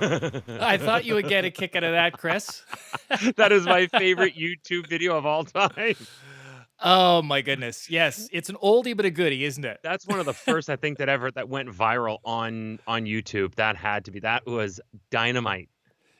I thought you would get a kick out of that, Chris. That is my favorite YouTube video of all time. Oh my goodness. Yes, it's an oldie but a goodie, isn't it? That's one of the first I think that went viral on YouTube. That had to be that was dynamite.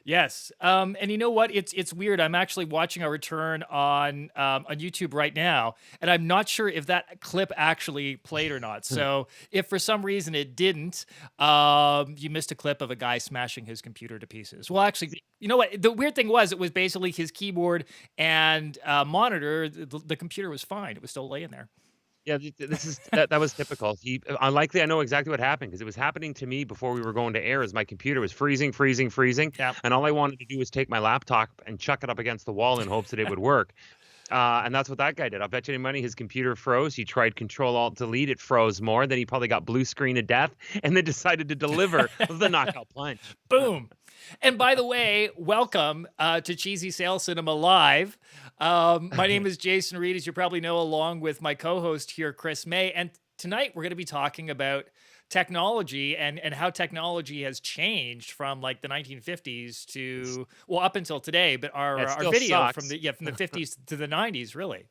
Yes, and you know what? It's weird. I'm actually watching a return on YouTube right now, and I'm not sure if that clip actually played or not. So if for some reason it didn't, you missed a clip of a guy smashing his computer to pieces. Well, actually, you know what? The weird thing was, it was basically his keyboard and monitor. The computer was fine. It was still laying there. Yeah, this is that was typical. Unlikely I know exactly what happened because it was happening to me before we were going to air as my computer was freezing, freezing, freezing, Yeah. and all I wanted to do was take my laptop and chuck it up against the wall in hopes that it would work. And that's what that guy did. I'll bet you any money his computer froze. He tried Control Alt Delete, it froze more. Then he probably got blue screen of death, and then decided to deliver the knockout punch. Boom. And by the way, welcome to Cheezy Sales Cinema Live. My name is Jason Reid, as you probably know, along with my co-host here, Chris May. And tonight we're going to be talking about technology and how technology has changed from like the 1950s to, well, up until today, but It our still video sucks. from the 50s to the 90s, really.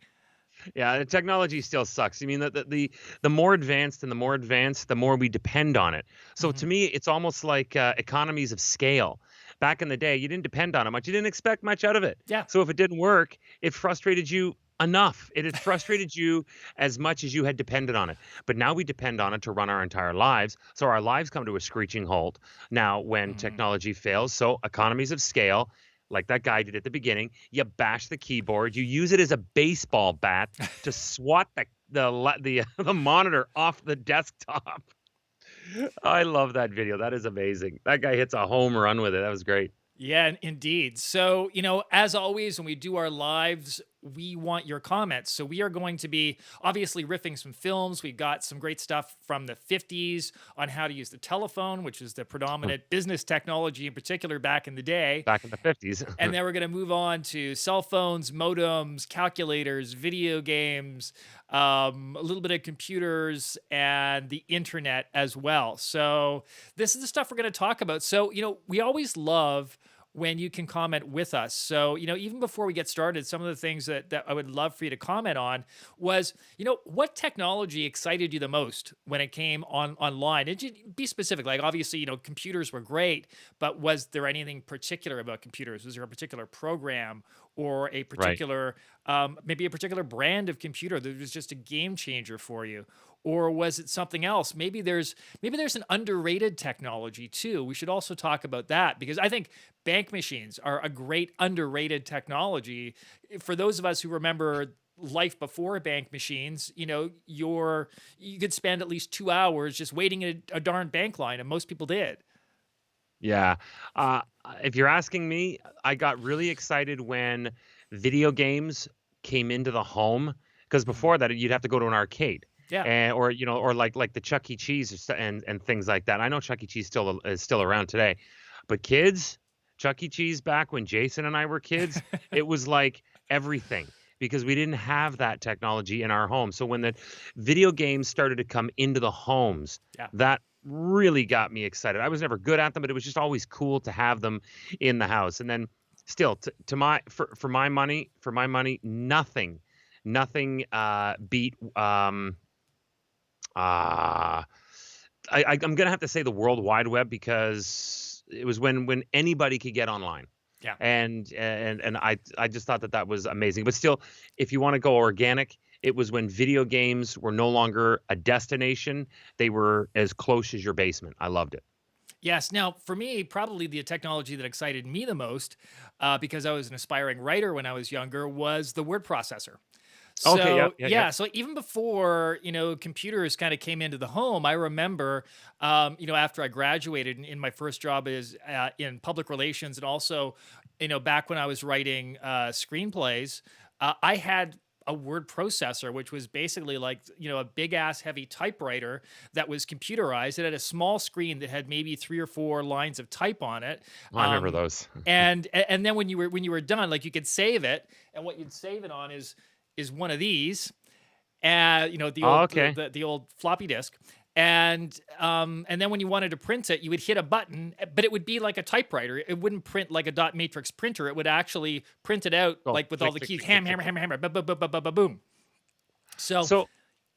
Yeah, the technology still sucks. I mean, the more advanced and the more advanced, the more we depend on it. So Mhm. to me, it's almost like economies of scale. Back in the day, you didn't depend on it much. You didn't expect much out of it. Yeah. So if it didn't work, it frustrated you enough. It had frustrated you as much as you had depended on it. But now we depend on it to run our entire lives. So our lives come to a screeching halt now when Mhm. technology fails. So economies of scale, like that guy did at the beginning, you bash the keyboard, you use it as a baseball bat to swat the monitor off the desktop. I love that video. That is amazing. That guy hits a home run with it. That was great. Yeah, indeed. So, as always, when we do our lives, we want your comments. So, we are going to be obviously riffing some films. We've got some great stuff from the 50s on how to use the telephone, which is the predominant business technology in particular back in the day. Back in the 50s. And then we're going to move on to cell phones, modems, calculators, video games, a little bit of computers, and the internet as well. So, this is the stuff we're going to talk about. So, we always love when you can comment with us. So, even before we get started, some of the things that I would love for you to comment on was, what technology excited you the most when it came online? And you be specific. Like, obviously, computers were great, but was there anything particular about computers? Was there a particular program or a Right. particular, maybe a particular brand of computer that was just a game changer for you? Or was it something else? Maybe there's an underrated technology too. We should also talk about that because I think bank machines are a great underrated technology. For those of us who remember life before bank machines, you could spend at least 2 hours just waiting in a darn bank line, and most people did. Yeah. Uh, if you're asking me, I got really excited when video games came into the home because Mhm. before that you'd have to go to an arcade. Yeah. And, or or like the Chuck E. Cheese and things like that. I know Chuck E. Cheese is still around today, but kids, Chuck E. Cheese back when Jason and I were kids, it was like everything because we didn't have that technology in our home. So when the video games started to come into the homes, Yeah. that really got me excited. I was never good at them, but it was just always cool to have them in the house. And then still to my for my money, nothing beat uh I'm gonna have to say the World Wide Web because it was when anybody could get online. Yeah. And I just thought that was amazing. But still, if you want to go organic, it was when video games were no longer a destination; they were as close as your basement. I loved it. Yes. Now, for me, probably the technology that excited me the most, because I was an aspiring writer when I was younger, was the word processor. Okay, yep, So yep, yep. yeah, so even before computers kind of came into the home, I remember, after I graduated in my first job is in public relations, and also, back when I was writing screenplays, I had a word processor, which was basically like a big ass heavy typewriter that was computerized. It had a small screen that had maybe 3 or 4 lines of type on it. I remember Um, those. and then when you were done, like you could save it, and what you'd save it on is one of these, the Oh, old okay. the old floppy disk. And then when you wanted to print it, you would hit a button, but it would be like a typewriter. It wouldn't print like a dot matrix printer. It would actually print it out Go like with all click, the click, keys, click, click, hammer, click, hammer, click. hammer, hammer, boom. So So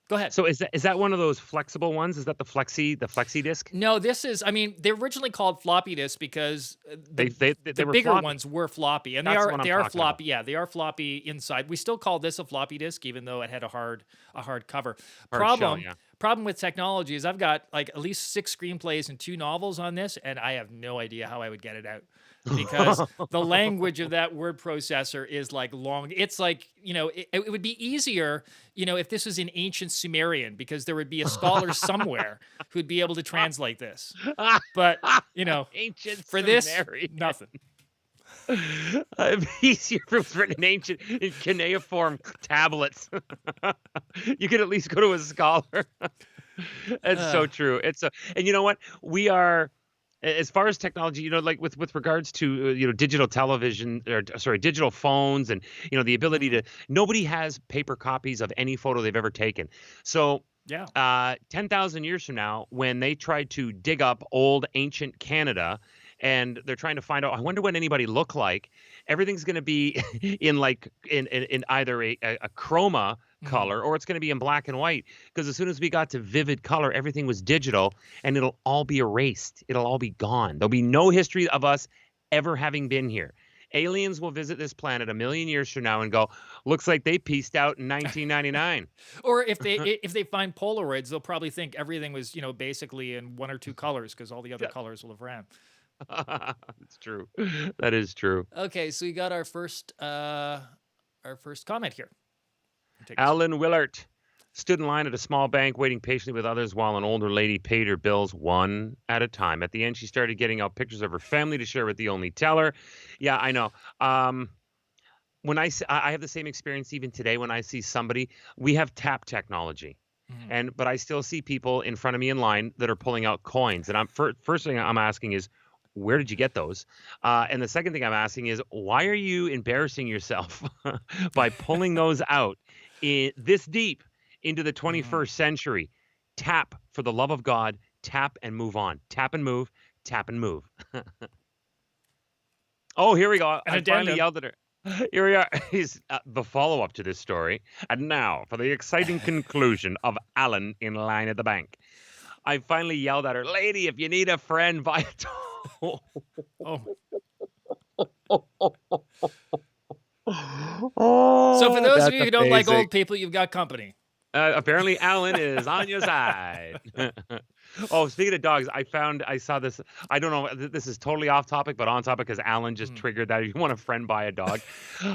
go ahead. so is that one of those flexible ones? Is that the flexi disk? No, this is. I mean, they're originally called floppy disks because They the were bigger floppy. ones were floppy, and That's the one I'm they are talking about. floppy. Yeah, they are floppy inside. We still call this a floppy disk, even though it had a hard cover. Hard shell, Problem yeah. problem with technology is I've got like at least 6 screenplays and 2 novels on this, and I have no idea how I would get it out because the language of that word processor is like long. It's like, it would be easier, if this was in ancient Sumerian, because there would be a scholar somewhere who'd be able to translate this. But, Ancient for this, Sumerian. nothing. It'd be easier if it was written in ancient in cuneiform tablets. You could at least go to a scholar. It's so Uh, true. And you know what? We are, as far as technology, like with regards to digital television, or sorry, digital phones, and the ability mhm, to, nobody has paper copies of any photo they've ever taken. So yeah. 10,000 years from now, when they try to dig up old ancient Canada and they're trying to find out, I wonder what anybody looked like, everything's going to be in either a chroma Mhm. color, or it's going to be in black and white. Because as soon as we got to vivid color, everything was digital, and it'll all be erased. It'll all be gone. There'll be no history of us ever having been here. Aliens will visit this planet a million years from now and go, looks like they pieced out in 1999. Or if they find Polaroids, they'll probably think everything was, basically in 1 or 2 colors because all the other colors will have ran. It's true. That is true. Okay, so we got our first comment here. Take us. Alan Willert stood in line at a small bank waiting patiently with others while an older lady paid her bills one at a time. At the end, she started getting out pictures of her family to share with the only teller. Yeah, I know. When I have the same experience even today when I see somebody. We have tap technology. Mhm. But I still see people in front of me in line that are pulling out coins. And first thing I'm asking is, where did you get those? And the second thing I'm asking is, why are you embarrassing yourself by pulling those out this deep into the Mhm. 21st century? Tap, for the love of God, tap and move on. Tap and move, tap and move. Oh, here we go. An I finally addendum. yelled at her. Here we are. He's the follow-up to this story. And now for the exciting conclusion of Alan in line at the bank. I finally yelled at her, lady, if you need a friend, buy a dog. Oh, so for Oh, those of that's you who don't like amazing. old people, you've got company. Apparently, Alan is on your side. Oh, speaking of dogs, I saw this. I don't know. This is totally off topic, but on topic because Alan just Mhm. triggered that. If you want a friend, buy a dog.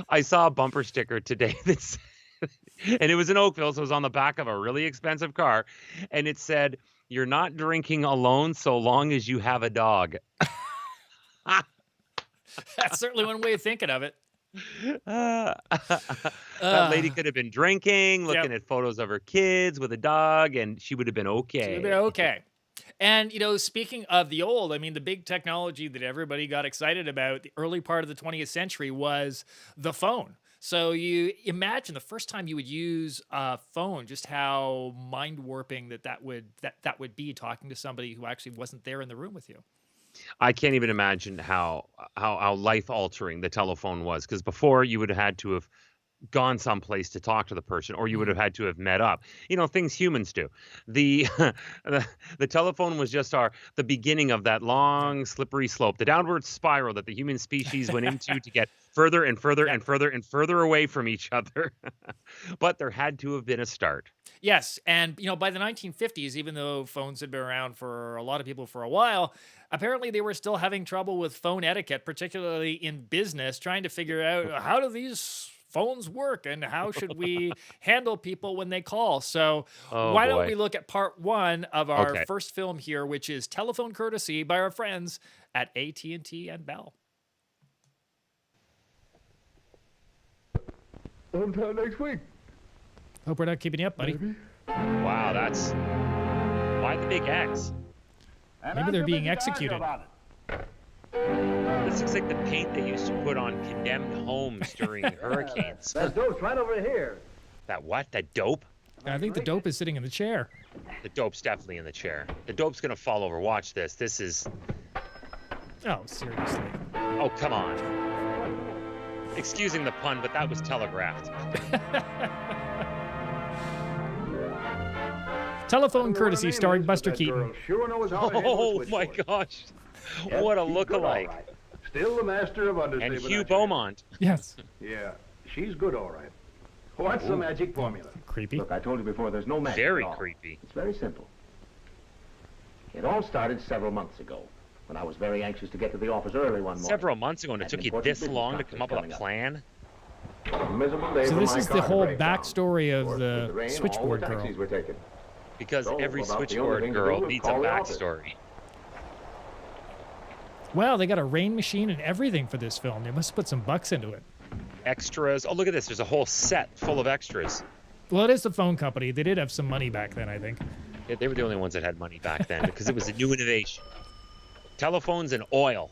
I saw a bumper sticker today that's, and it was in Oakville, so it was on the back of a really expensive car, and it said, "You're not drinking alone so long as you have a dog." That's certainly one way of thinking of it. Uh, that lady Uh, could have been drinking, yep. looking at photos of her kids with a dog, and she would have been So we'll be okay. okay. And speaking of the old, I mean, the big technology that everybody got excited about the early part of the 20th century was the phone. So you imagine the first time you would use a phone, just how mind warping that would be, talking to somebody who actually wasn't there in the room with you. I can't even imagine how life altering the telephone was, because before you would have had to have gone someplace to talk to the person, or you would have Mhm. had to have met up. Things humans do. The the telephone was just the beginning of that Yeah. long slippery slope, the downward spiral that the human species went into to get further and further Yeah. and further and further away from each other. But there had to have been a start. Yes, and by the 1950s, even though phones had been around for a lot of people for a while, apparently they were still having trouble with phone etiquette, particularly in business, trying to figure out how do these phones work and how should we handle people when they call. So, Oh why don't boy. we look at part 1 of our Okay. first film here, which is Telephone Courtesy by our friends at AT&T and T and Bell. Sometime next week, Hope we're not keeping you up, buddy. maybe. Wow, that's why the big X. And Maybe I'm they're too being busy to argue executed. about it. This looks like the paint they used to put on condemned homes during hurricanes. That dope's right over here. That what? That dope? I think the dope is sitting in the chair. The dope's definitely in the chair. The dope's gonna fall over. Watch this. This is. Oh, seriously. Oh, come on. Excusing the pun, but that was telegraphed. Telephone courtesy starring Buster Keaton. Sure knows how to handle a Oh my switchboard. gosh. Yep, What a she's good, all look-alike. right. Still the master of And understatement. Hugh aren't you? Beaumont. Yes. Yeah, she's good, all right. What's the magic formula? Creepy. Look, I told you before, there's no magic Very at all. creepy. It's very simple. It all started several months ago, when I was very anxious to get to the office early one morning. Several months ago, and it Had took an you important this business long to conference come up with a coming up. plan? A miserable day So for this my is car the to whole break down. backstory Of of course, with the rain, switchboard all the girl. taxis were taken. Because So, every about the only switchboard thing to girl do is needs a call the office. backstory. Wow, they got a rain machine and everything for this film. They must have put some bucks into it. Extras. Oh, look at this. There's a whole set full of extras. Well, it is the phone company. They did have some money back then, I think. Yeah, they were the only ones that had money back then because it was a new innovation. Telephones and oil.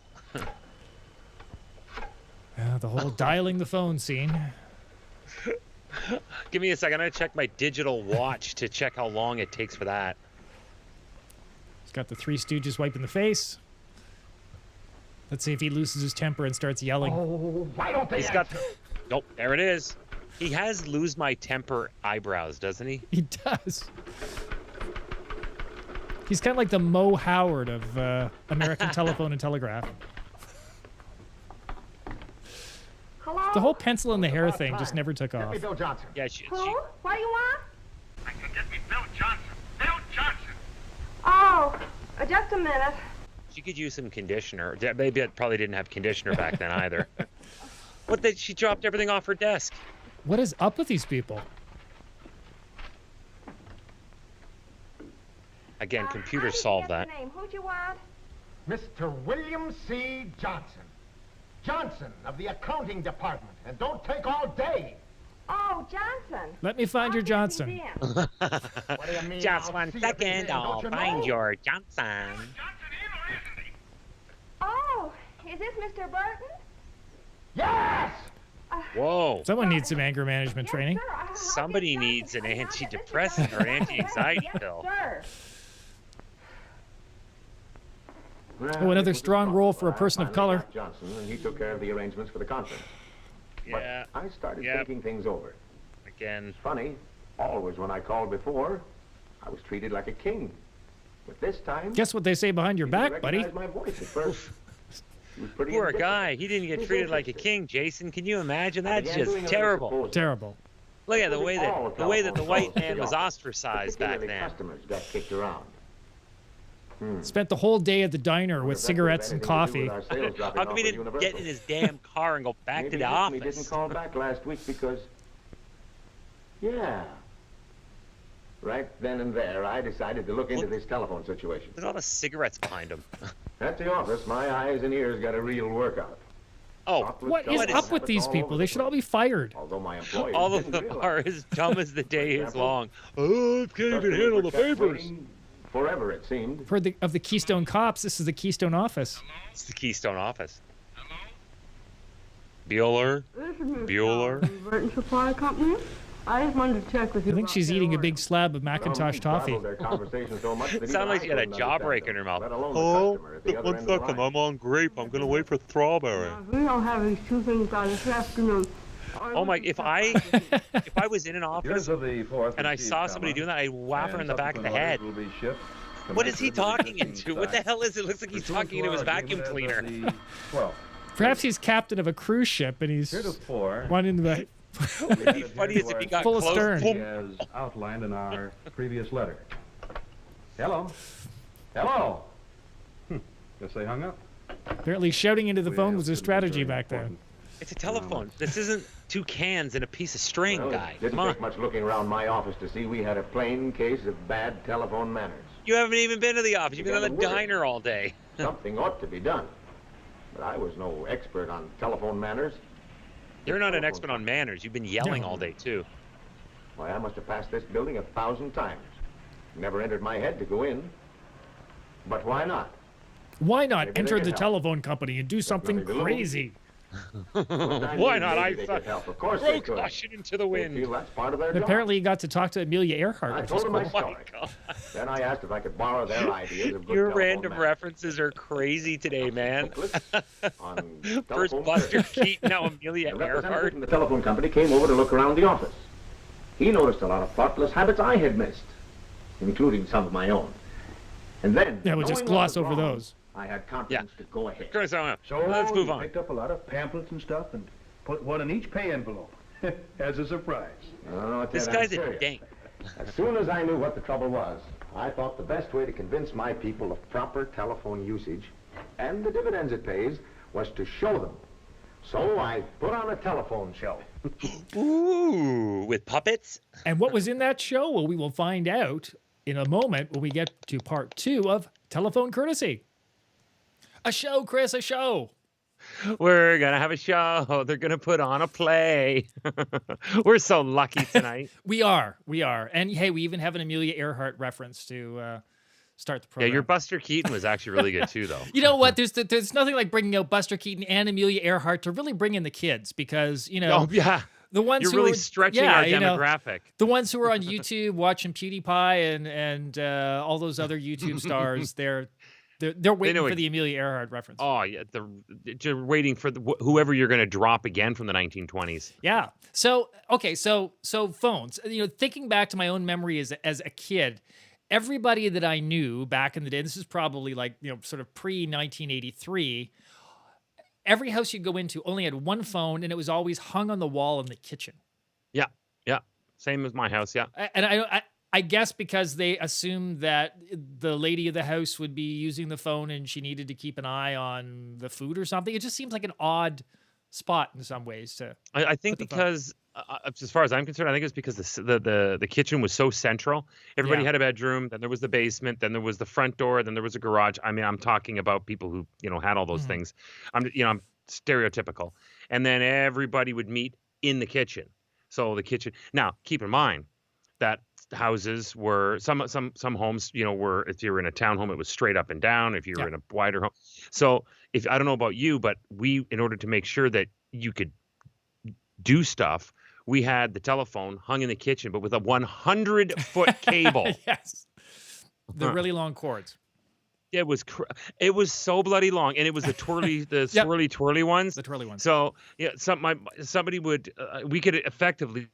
The whole dialing the phone scene. Give me a second. I'm going to check my digital watch to check how long it takes for that. He's got the Three Stooges wiping the face. Let's see if he loses his temper and starts yelling. Oh, why don't they He's got. Nope, there it is. He has lose my temper eyebrows, doesn't he? He does. He's kind of like the Mo Howard of American Telephone and Telegraph. Hello? The whole pencil in the hair thing just never took Get off. me Bill Johnson. Yeah, Who? What do you want? I can get me Bill Johnson. Bill Johnson. Oh, just a minute. she could use some conditioner. Maybe it probably didn't have conditioner back then either. What? She dropped everything off her desk. What is up with these people? Again, How computers did you solve get that. the name? Who'd you want? Mr. William C. Johnson. Johnson of the accounting department. And don't take all day. Oh, Johnson. Let me find your Johnson. Museum. What do you mean? Just I'll one see every second, day, I'll don't you find know? your Johnson. Oh, is this Mr. Burton? Yes! Whoa. Someone needs some anger management training. Yes, sir. I'll get Somebody started. needs an I'll get Mr. antidepressant or Burton. anti-anxiety Yes, pill. sir. Oh, another strong role for a person of color. Johnson, and he took care of the arrangements for the conference. Yeah, But I started Yep. thinking things over. again. Funny, always when I called before, I was treated like a king. But this time, Guess what they say behind your he didn't back, buddy? recognize my voice at first. He was pretty Poor indifferent. guy. He didn't get He's treated like a interested. king, Jason. Can you imagine? I That's began doing just a little terrible. proposal. Terrible. Look at the way All that the telephone white calls man to was the office, ostracized back particularly then. Customers got kicked around. Spent the whole day at the diner with cigarettes and coffee. How come he didn't get in his damn car and go back Maybe to the He office? didn't call back last week because, yeah. Right then and there, I decided to look into this telephone situation. Look at all the cigarettes behind him. At the office, my eyes and ears got a real workout. Oh, Talked with What is telephone up with habits these all people? over They the should all place. be fired. Although my employers all of didn't them realize. are as dumb as the day is example, long. Oh, I can't even Customers handle were the kept papers. waiting forever, it seemed. For the Keystone Cops, this is the Keystone office. It's the Keystone office. Bueller? Bueller? Burton Supply Company? I just wanted to check with you. I think she's eating a big slab of Well, Macintosh he toffee. garbled their conversation so much that even Sounded like I she had a couldn't jawbreaker understand in her them, mouth. let alone the Oh, customer at the other one end of the second. line. I'm on grape. I'm gonna wait for strawberry. We don't have these two things on this afternoon. Oh my! If I was in an office and I saw somebody doing that, I'd whap her in the back of the head. What is he talking into? What the hell is it? Looks like he's talking into his vacuum cleaner. Perhaps he's captain of a cruise ship and he's wanting the. It'd be funny as if he got Full of close. stern. Boom. As outlined in our previous letter. Hello? Hello? Guess they hung up. Apparently, shouting into the phone was a strategy back then. It's a telephone. This isn't two cans and a piece of string, Well, guy. it didn't Come on. take much looking around my office to see we had a plain case of bad telephone manners. You haven't even been to the office. You've been in the You gotta work. diner all day. Something ought to be done. But I was no expert on telephone manners. You're not an expert on manners. You've been yelling all day, too. Why, I must have passed this building 1,000 times. Never entered my head to go in. But why not? Why not Maybe enter they the can help. telephone company and do something nothing to lose. crazy? Why not? I They saw could help. Of course throw they could. caution into the They wind. feel that's part of their And job. apparently, you got to talk to Amelia Earhart, I which is told them my cool. My story. God. Then I asked if I could borrow their ideas of good Your telephone random management. references are crazy today, man. On First telephone Buster service. Keaton, now Amelia A representative Earhart. from the telephone company came over to look around the office. He noticed a lot of thoughtless habits I had missed, including some of my own. And then, Yeah, we'll just knowing what gloss was over wrong, those. I had confidence to go ahead. Chris, So let's move you on. picked up a lot of pamphlets and stuff and put one in each pay envelope as a surprise. Oh, This Ted, guy's I'm a serious. dank. As soon as I knew what the trouble was, I thought the best way to convince my people of proper telephone usage and the dividends it pays was to show them. So I put on a telephone show. Ooh, with puppets? And what was in that show? Well, we will find out in a moment when we get to part 2 of Telephone Courtesy. A show, Chris, a show. We're going to have a show. They're going to put on a play. We're so lucky tonight. We are. And hey, we even have an Amelia Earhart reference to start the Yeah, program. your Buster Keaton was actually really good too, though. You know what? There's nothing like bringing out Buster Keaton and Amelia Earhart to really bring in the kids because, you know, Oh, yeah. the ones You're who really are, stretching yeah, our you know, demographic. the ones who are on YouTube watching PewDiePie and all those other YouTube stars, they're waiting for the Amelia Earhart reference. Oh, yeah. They're waiting for whoever you're going to drop again from the 1920s. Yeah. So, okay. So phones, you know, thinking back to my own memory as a kid, everybody that I knew back in the day, this is probably like, you know, sort of pre 1983, every house you go into only had one phone and it was always hung on the wall in the kitchen. Yeah. Yeah. Same as my house. Yeah. And I guess because they assumed that the lady of the house would be using the phone and she needed to keep an eye on the food or something. It just seems like an odd spot in some ways to. I think put the phone. because, as far as I'm concerned, I think it's because the kitchen was so central. Everybody Yeah. had a bedroom. Then there was the basement. Then there was the front door. Then there was a garage. I mean, I'm talking about people who had all those Mhm. things. I'm stereotypical. And then everybody would meet in the kitchen. So the kitchen. Now, keep in mind that houses were some homes, were, if you were in a townhome, it was straight up and down. If you were Yeah. in a wider home, so if I don't know about you, but we, in order to make sure that you could do stuff, we had the telephone hung in the kitchen, but with a 100-foot cable. Yes. The really long cords. It was so bloody long, and it was the swirly Yep. twirly ones. The twirly ones. So yeah, somebody would we could effectively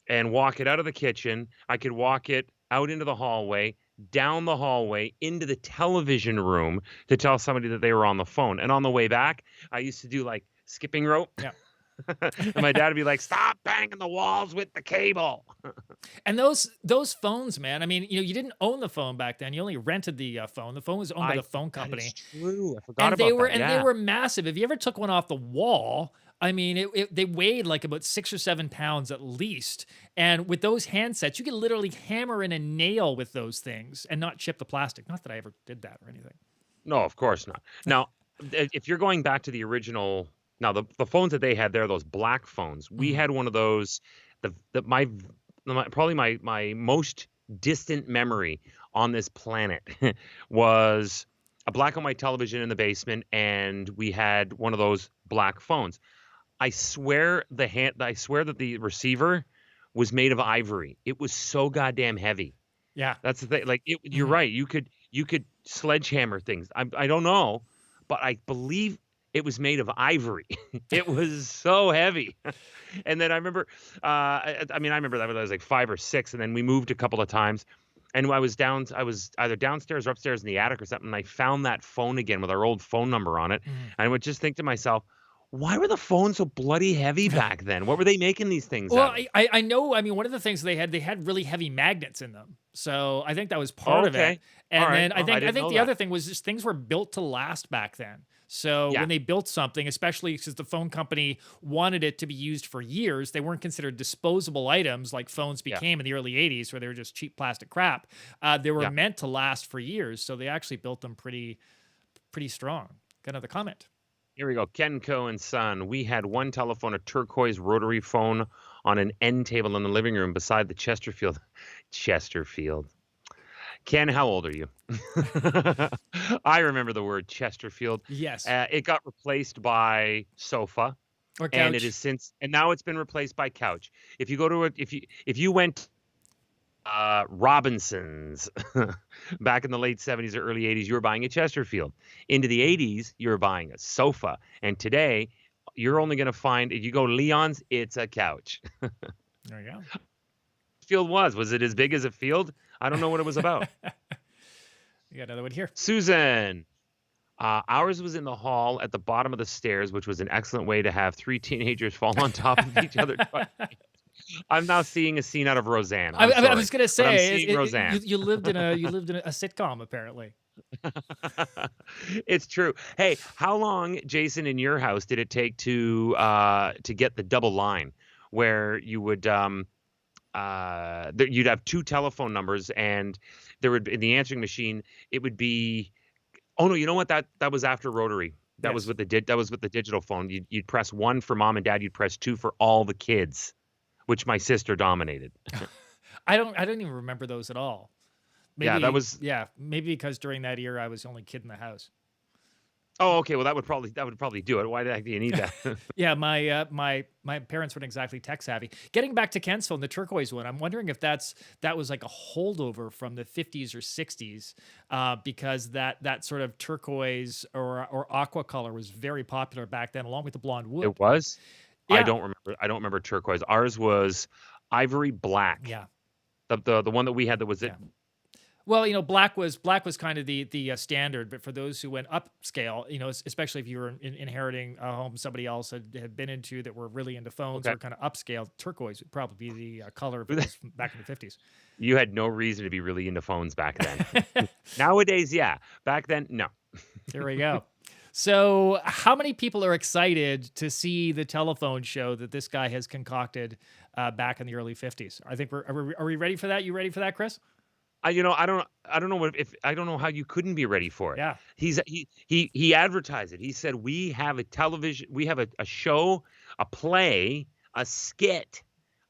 and walk it out of the kitchen. I could walk it out into the hallway, down the hallway, into the television room to tell somebody that they were on the phone. And on the way back, I used to do like skipping rope. Yeah. And my dad would be like, "Stop banging the walls with the cable." And those phones, man. I mean, you didn't own the phone back then. You only rented the phone. The phone was owned by the phone company. That is true. I forgot And about they were that. and Yeah. they were massive. If you ever took one off the wall, I mean, they weighed like about 6 or 7 pounds at least. And with those handsets, you could literally hammer in a nail with those things and not chip the plastic. Not that I ever did that or anything. No, of course not. Now, if you're going back to the original, now the phones that they had there, those black phones, we Mhm. had one of those. Probably my most distant memory on this planet was a black and white television in the basement, and we had one of those black phones. I swear that the receiver was made of ivory. It was so goddamn heavy. Yeah. That's the thing. Like you're Mhm. right. You could sledgehammer things. I don't know, but I believe it was made of ivory. It was so heavy. And then I remember, I remember that when I was like 5 or 6, and then we moved a couple of times. And I was either downstairs or upstairs in the attic or something. And I found that phone again with our old phone number on it. Mhm. And I would just think to myself, why were the phones so bloody heavy back then? What were they making these things Well, out of? I know. I mean, one of the things they had really heavy magnets in them. So I think that was part of Okay. it. And All right. then I Well, I think didn't know the that. other thing was just things were built to last back then. So Yeah. when they built something, especially because the phone company wanted it to be used for years, they weren't considered disposable items like phones Yeah. became in the early 80s, where they were just cheap plastic crap. They were Yeah. meant to last for years. So they actually built them pretty strong. Got another comment. Here we go. Kenco and Son. We had one telephone, a turquoise rotary phone on an end table in the living room beside the Chesterfield. Chesterfield. Ken, how old are you? I remember the word Chesterfield. Yes. It got replaced by sofa, Or and couch. it is and now it's been replaced by couch. If you go to if you went Robinson's back in the late 70s or early 80s, you were buying a Chesterfield. Into the 80s, you were buying a sofa, and today you're only going to find, if you go Leon's, it's a couch. There you go. Field was it as big as a field? I don't know what it was about. You got another one here. Susan. Ours was in the hall at the bottom of the stairs, which was an excellent way to have three teenagers fall on top of each other. I'm now seeing a scene out of Roseanne. I was gonna but I'm say seeing Roseanne. you lived in a sitcom apparently. It's true. Hey, how long, Jason, in your house did it take to get the double line, where you would you'd have two telephone numbers, and there would, in the answering machine, it would be. Oh no, you know what? That was after rotary. That was with the digital phone. You'd press 1 for mom and dad. You'd press 2 for all the kids, which my sister dominated. I don't even remember those at all. Maybe, maybe because during that era I was the only kid in the house. Oh, okay. Well, that would probably do it. Why the heck do you need that? Yeah, my parents weren't exactly tech savvy. Getting back to Ken's phone, the turquoise one, I'm wondering if that was like a holdover from the 50s or 60s, because that sort of turquoise or aqua color was very popular back then, along with the blonde wood. It was. Yeah. I don't remember turquoise. Ours was ivory black. Yeah. The one that we had that was it. Yeah. Well, black was kind of the standard, but for those who went upscale, especially if you were inheriting a home somebody else had been into that were really into phones or kind of upscale, turquoise would probably be the color if it was back in the 50s. You had no reason to be really into phones back then. Nowadays, yeah. Back then, no. There we go. So how many people are excited to see the telephone show that this guy has concocted back in the early 50s? I think are we ready for that? You ready for that, Chris? I don't know how you couldn't be ready for it. Yeah. He advertised it. He said, we have a television, we have a show, a play, a skit.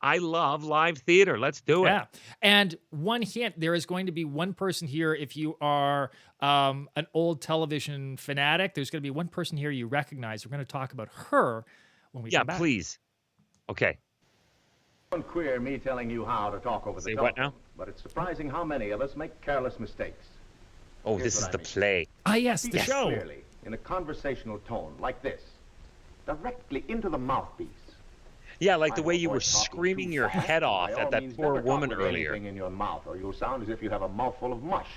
I love live theater. Let's do it. Yeah. And one hint, there is going to be one person here, if you are an old television fanatic, there's going to be one person here you recognize. We're going to talk about her when we come back. Yeah, please. Okay. Queer me telling you how to talk over the telephone. What now? But it's surprising how many of us make careless mistakes. Oh, Here's this is what I the mean. play. Ah, yes, the Speak show. clearly, in a conversational tone, like this. Directly into the mouthpiece. Yeah, like the I way you avoid were talking screaming too your fast. head off By at all that means, poor never talk woman with earlier. anything in your mouth, or you'll sound as if you have a mouthful of mush.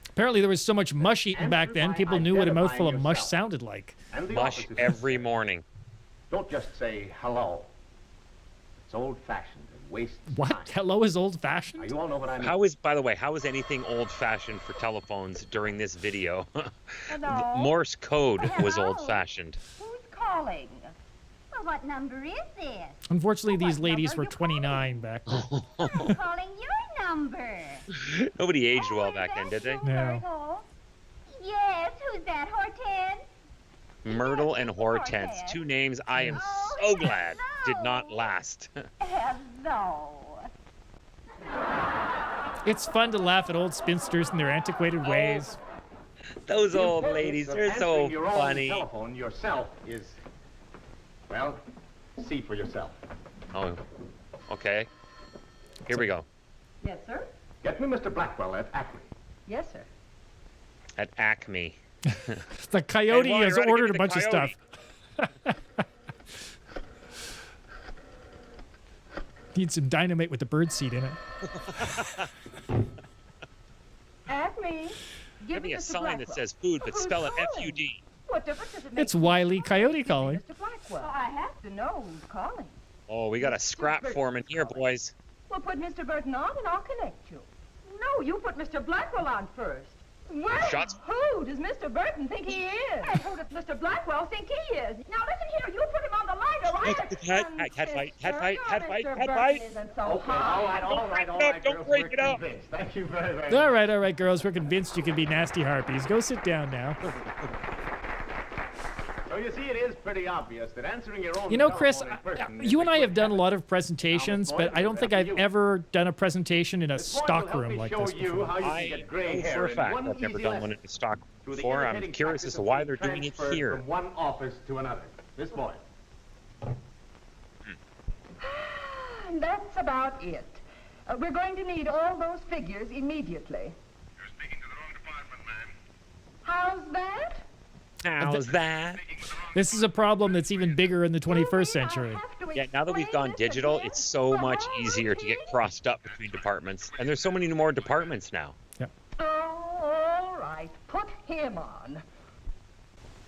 Apparently there was so much mush eaten back then, people knew what a mouthful of mush sounded like. And the Mush opposite is every true. morning. Don't just say hello. It's old-fashioned and wastes What? time. Hello is Now, old-fashioned? you all know what I mean. By the way, anything old-fashioned for telephones during this video? Hello? Morse code was Hello? old-fashioned. Who's calling? Well, what number is this? Unfortunately, Well, these what ladies number were you 29 back then. I'm calling your number. Nobody aged Oh, well is back then, that did they? you, No. Myrtle? Yes, who's that, Hortense? Myrtle and Yes, Hortense, Hortense. two names I am Oh, so glad did hello. not last. Hello. It's fun to laugh at old spinsters and their antiquated ways. Those The old importance ladies, of they're so answering your own funny. telephone yourself is, well, see for yourself. Oh, okay. Here we go. Yes, sir. Get me Mr. Blackwell at Acme. Yes, sir. At Acme. The coyote Hey, Wally, has ready? ordered a Give me the bunch of stuff. coyote. Need some dynamite with the bird seed in it. Acme. Give me a sign that says food, but spell it F-U-D. What difference does it make? It's Wile E. Coyote calling. Mr. Blackwell. Well, I have to know who's calling. Oh, we got a scrap foreman here, boys. Well, put Mr. Burton on and I'll connect you. No, you put Mr. Blackwell on first. Well, Shots. who does Mr. Burton think he is? And who does Mr. Blackwell think he is? Now listen here, you put him on the line or I... Cat fight, cat fight, cat fight, Mr. cat Burton fight. isn't so Okay, hot. all Don't right, don't girls, break we're it up. convinced. Thank you very, very much. All right, girls. We're convinced you can be nasty harpies. Go sit down now. So you see, it is pretty obvious that answering your own You know, Chris, telephone in person is you a and I good have done a habit. lot of presentations, Now, but Miss I don't Boyd, think it'll I've help you. ever done a presentation in a Miss Boyd will stock help room me like show this you before. how you can I get gray know hair for a in fact one I've never easy done lesson. one in a stock Through the before. I'm irritating curious practice as to of why being they're doing it transferred here. From one office to another. Miss Boyd. That's about it. We're going to need all those figures immediately. You're speaking to the wrong department, ma'am. How's that? How's that? This is a problem that's even bigger in the 21st century. Yeah, now that we've gone digital, it's so much easier to get crossed up between departments. And there's so many more departments now. Oh, all right. Put him on.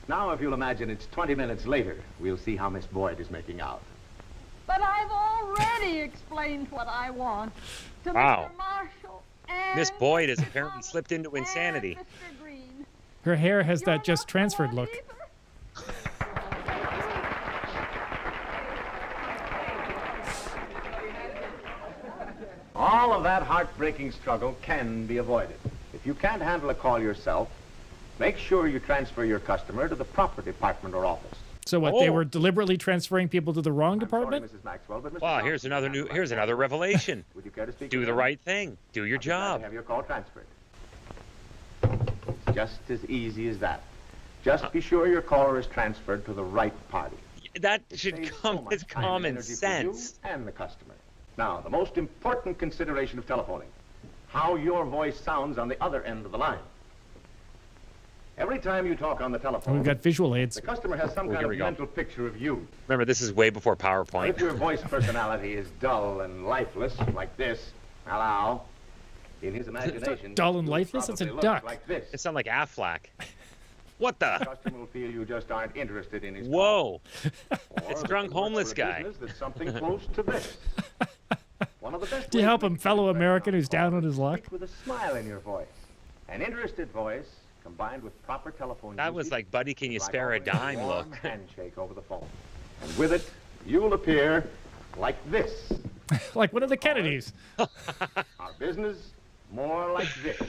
Now, if you'll imagine it's 20 minutes later, we'll see how Miss Boyd is making out. But I've already explained what I want to Wow. Mr. Marshall and Miss Boyd has Mr. apparently Thomas slipped into and insanity. Mr. Green. Her hair has You're that just not the transferred one look. either? All of that heartbreaking struggle can be avoided. If you can't handle a call yourself, make sure you transfer your customer to the proper department or office. So what, they Oh. were deliberately transferring people to the wrong I'm sorry, department? Mrs. Maxwell, but Mr. Wow, Thompson here's another can't new write here's that. another revelation. Would you care to speak Do with the him? right thing. Do your I'll be glad to job. have your call transferred. It's just as easy as that. Just be sure your caller is transferred to the right party. That It should saves come so much as time and common energy for you sense. and the customer. Now, the most important consideration of telephoning, how your voice sounds on the other end of the line. Every time you talk on the telephone, We've got visual aids. the customer has some kind here of we go. mental picture of you. Remember, this is way before If PowerPoint. your voice personality is dull and lifeless, like this, hello, in his imagination, dull and you'll lifeless? That's a probably look duck. Like this. It sounds like Aflac. What The the? customer will feel you just aren't interested in his Whoa. call. It's Or drunk that you work homeless for a guy. business that's something close to this. One of the best Do you ways help we him, can fellow express American our who's down call on his is luck? speak with a smile in your voice. An interested voice combined with proper telephone That was usage like, buddy, can you is like spare a offering dime warm look. handshake over the phone. And with it, you'll appear like this. Like one of the Kennedys. Our business, more like this.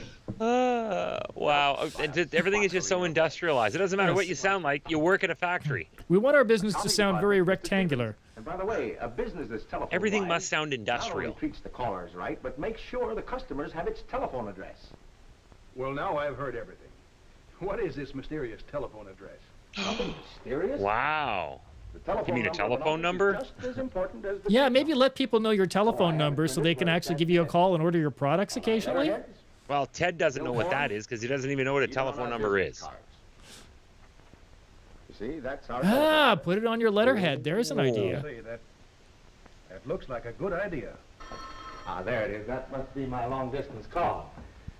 Wow. Everything is just so industrialized. It doesn't matter what you sound like. You work at a factory. We want our business to Accounting sound very department, Mr. rectangular. And by the way, a business that's telephone Everything must sound not industrial. only treats the callers right, but makes sure the customers have its telephone address. Well, now I've heard everything. What is this mysterious telephone address? Nothing mysterious. Wow. The telephone You mean a number of an telephone office number? is just as important as the Yeah, signal. maybe let people know your telephone have number it so they can printed actually like give you a that. call and order your products occasionally. Letterheads, Well, Ted doesn't know what that Billboard? is because he doesn't even know what a even on telephone our number business is. cards. You see, that's our Ah, telephone. put it on your letterhead. There's an idea. Say, that looks like a good idea. Ah, there it is. That must be my long distance call.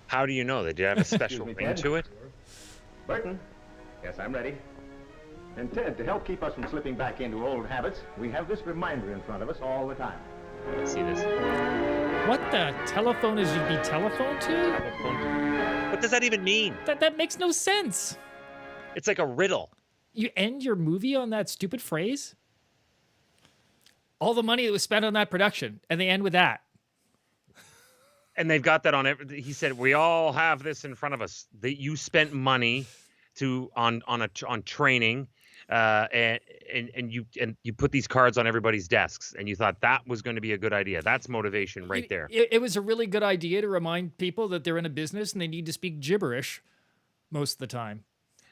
How do you know? Did you have a special me, ring Ted. to it? Burton. Yes, I'm ready. And Ted, to help keep us from slipping back into old habits, we have this reminder in front of us all the time. Let's see this. What the telephone is you'd be telephoned to? What does that even mean? That makes no sense. It's like a riddle. You end your movie on that stupid phrase? All the money that was spent on that production, and they end with that. And they've got that on every. He said, "We all have this in front of us. That you spent money on training, and you put these cards on everybody's desks, and you thought that was going to be a good idea. That's motivation right there. It was a really good idea to remind people that they're in a business and they need to speak gibberish most of the time.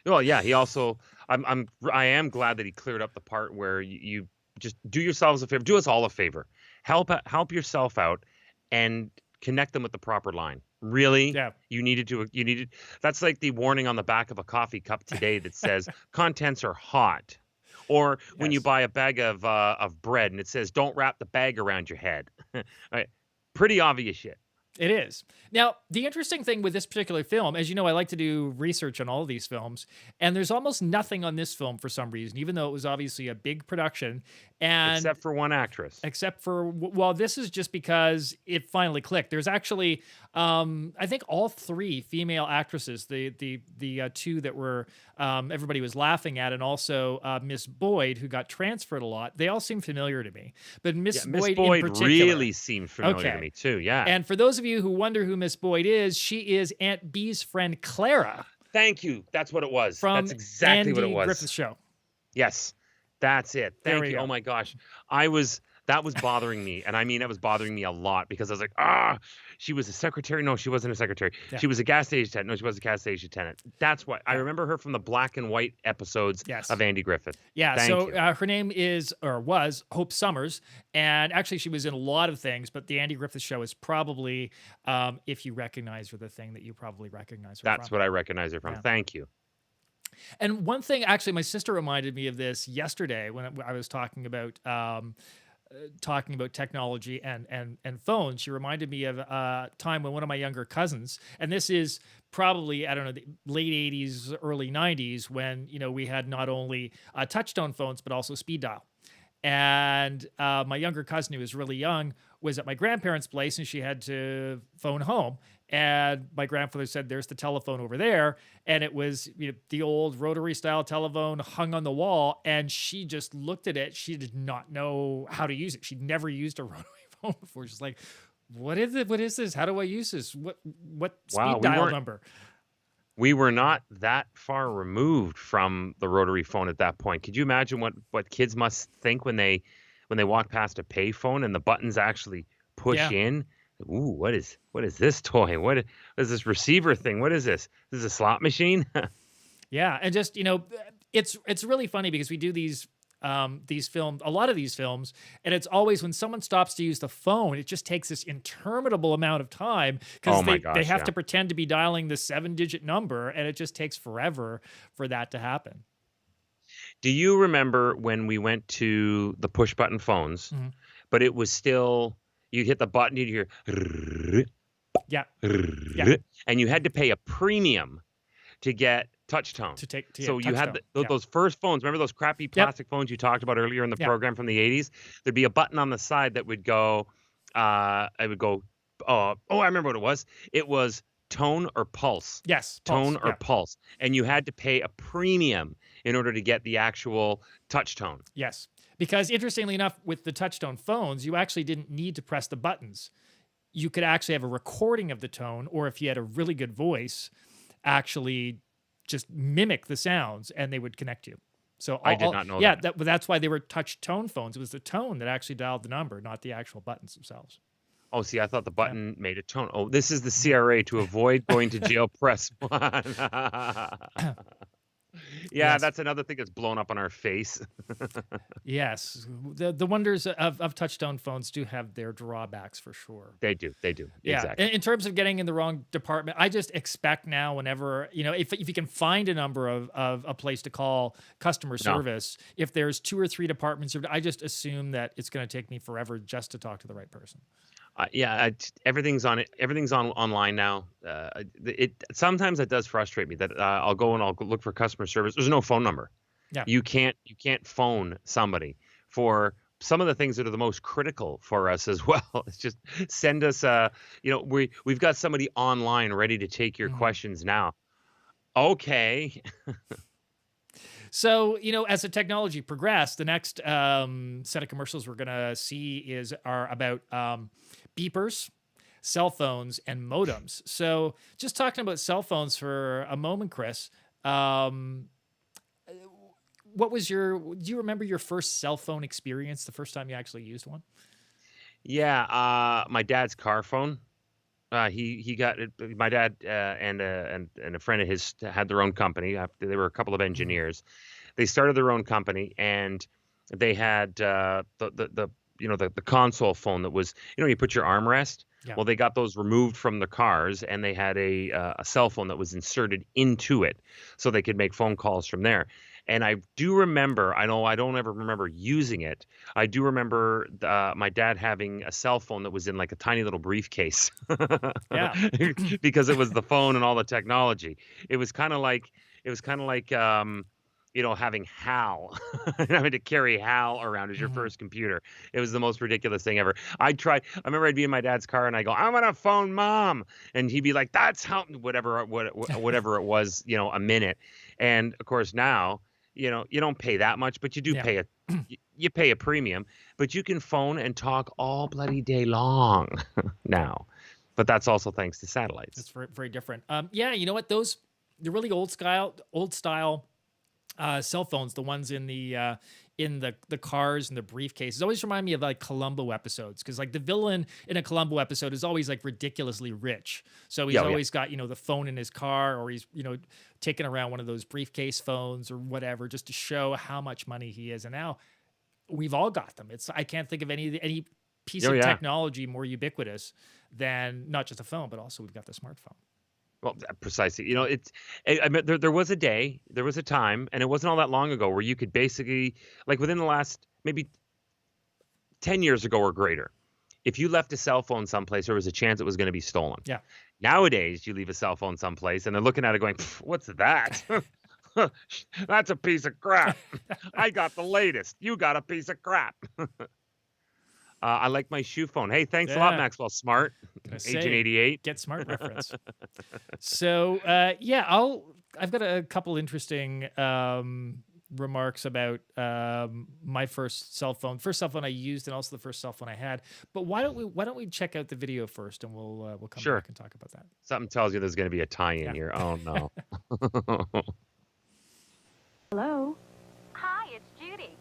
Well, yeah. He also, I am glad that he cleared up the part where you just do yourselves a favor, do us all a favor, help yourself out, and connect them with the proper line. Really? Yeah. You needed. That's like the warning on the back of a coffee cup today that says contents are hot. Or when you Yes. buy a bag of bread and it says don't wrap the bag around your head. Right? Pretty obvious shit. It is. Now, the interesting thing with this particular film, as you know, I like to do research on all of these films, and there's almost nothing on this film for some reason, even though it was obviously a big production. And Except for one actress. except for, well, this is just because it finally clicked. There's actually, I think all three female actresses, the two that were everybody was laughing at, and also Miss Boyd, who got transferred a lot. They all seem familiar to me, but Miss Miss Boyd, Boyd in particular really seemed familiar to Okay. me too. Yeah. And for those of you who wonder who Miss Boyd is, she is Aunt Bee's friend Clara Thank you. That's what it was. from That's exactly Andy what it was. Griffith's show. Yes, that's it. There Thank we you. Oh go. my gosh. That was bothering me. And I mean, that was bothering me a lot because I was like, she was a secretary. No, she wasn't a secretary. Yeah. She was a gas station attendant. No, she was a gas station attendant. That's what I Yeah. remember her from the black and white episodes Yes. of Andy Griffith. Yeah, Thank so you. her name is or was Hope Summers, and actually she was in a lot of things, but the Andy Griffith Show is probably, if you recognize her, the thing that you probably recognize her That's from. what I recognize her from. Yeah. Thank you. And one thing, actually, my sister reminded me of this yesterday when I was talking about technology and phones. She reminded me of a time when one of my younger cousins, and this is probably, I don't know, the late 80s, early 90s, when, we had not only touchtone phones, but also speed dial. And my younger cousin, who was really young, was at my grandparents' place, and she had to phone home. And my grandfather said, "There's the telephone over there," and it was the old rotary style telephone hung on the wall. And she just looked at it. She did not know how to use it. She'd never used a rotary phone before. She's like, "What is it? What is this? How do I use this? What Wow, speed dial number?" We were not that far removed from the rotary phone at that point. Could you imagine what kids must think when they walk past a payphone and the buttons actually push in? Ooh, what is this toy? What is this receiver thing? What is this? This is a slot machine? Yeah, and just it's really funny because we do these films, a lot of these films, and it's always when someone stops to use the phone, it just takes this interminable amount of time because Oh my they gosh, have yeah. to pretend to be dialing the 7-digit number, and it just takes forever for that to happen. Do you remember when we went to the push button phones, Mhm. but it was still, you'd hit the button, you'd hear, Yeah, and you had to pay a premium to get touch tone. to get So you had touchtone. those first phones. Remember those crappy plastic phones you talked about earlier in the Yep. program from the 80s? There'd be a button on the side that would go, it would go, I remember what it was. It was tone or pulse. Yes, Tone pulse, or yeah. pulse. And you had to pay a premium in order to get the actual touch tone. Yes, because interestingly enough, with the touchtone phones, you actually didn't need to press the buttons. You could actually have a recording of the tone, or if you had a really good voice, actually just mimic the sounds, and they would connect you. So I did not know yeah, that. that's why they were touch tone phones. It was the tone that actually dialed the number, not the actual buttons themselves. Oh, see, I thought the button made a tone. Oh, this is the CRA to avoid going to jail. Press 1. Yeah, Yes. that's another thing that's blown up on our face. Yes, the wonders of touchtone phones do have their drawbacks for sure. They do. Yeah, Exactly. in terms of getting in the wrong department, I just expect now whenever, if you can find a number of a place to call customer service, if there's 2 or 3 departments, I just assume that it's going to take me forever just to talk to the right person. Everything's on it. Everything's online now. Sometimes it does frustrate me that I'll go and I'll look for customer service. There's no phone number. Yeah. You can't phone somebody for some of the things that are the most critical for us as well. It's just send us we've got somebody online ready to take your questions now. Okay. So, as the technology progressed, the next set of commercials we're going to see are about beepers, cell phones, and modems. So just talking about cell phones for a moment, Chris, do you remember your first cell phone experience, the first time you actually used one? Yeah, my dad's car phone. He got it. My dad and a friend of his had their own company. They were a couple of engineers. They started their own company, and they had the console phone that was, you put your armrest. Yeah. Well, they got those removed from the cars, and they had a cell phone that was inserted into it, so they could make phone calls from there. And I do remember, I know I don't ever remember using it. I do remember my dad having a cell phone that was in like a tiny little briefcase. Yeah. Because it was the phone and all the technology. It was kind of like having HAL, having to carry HAL around as your first computer. It was the most ridiculous thing ever. I remember I'd be in my dad's car and I go, "I'm gonna phone mom," and he'd be like, "That's how," whatever it was, a minute. And of course now, you don't pay that much, but you do pay you pay a premium, but you can phone and talk all bloody day long now. But that's also thanks to satellites. It's very, very different. Yeah, you know what? The really old style cell phones, the ones in the cars and the briefcases, always remind me of like Columbo episodes, because like the villain in a Columbo episode is always like ridiculously rich. So he's always got, the phone in his car, or he's, taking around one of those briefcase phones or whatever, just to show how much money he is. And now we've all got them. I can't think of any piece of technology more ubiquitous than not just a phone, but also we've got the smartphone. Well, precisely. I mean, there was a time, and it wasn't all that long ago, where you could basically, like within the last maybe 10 years ago or greater, if you left a cell phone someplace, there was a chance it was going to be stolen. Yeah. Nowadays, you leave a cell phone someplace, and they're looking at it going, "What's that? That's a piece of crap. I got the latest. You got a piece of crap." I like my shoe phone. Hey, thanks a lot, Maxwell Smart. Agent 88. Get smart reference. So, I've got a couple interesting remarks about my first cell phone I used, and also the first cell phone I had. But why don't we check out the video first, and we'll come back and talk about that. Something tells you there's going to be a tie-in here. Oh no. Hello? Hi, it's Judy.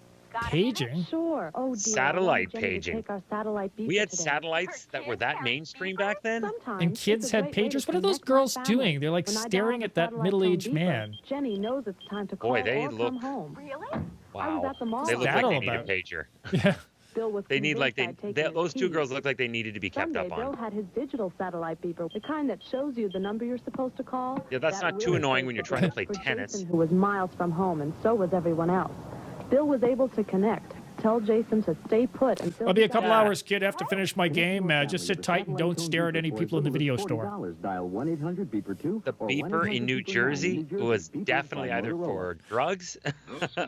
Paging? Sure. Oh, dear. Satellite I want Jenny to paging. take our satellite beeper We had today. satellites that were that mainstream back then. Sometimes And it's kids a had great way to pagers. What are those connect my girls family. doing? They're like When I dial staring the at that satellite middle-aged phone man. beeper, Jenny knows it's time to call Boy, they or look- come home. Really? I was Wow. at the mall. They look that like all they need a about? pager. Yeah. Bill was They need like convinced I'd taken those his two keys. girls look like they needed to be kept Someday, up Bill on. had his digital satellite beeper, the kind that shows you the number you're supposed to call. Yeah, that's That not too really annoying saved when you're the trying to day play for tennis. Jason, who was miles from home, and so was everyone else. Bill was able to connect. Tell Jason to stay put until I'll be a he got couple back. hours, kid. I have to finish my game. Just sit tight and don't stare at any people in the video store. The beeper in New Jersey was definitely either for drugs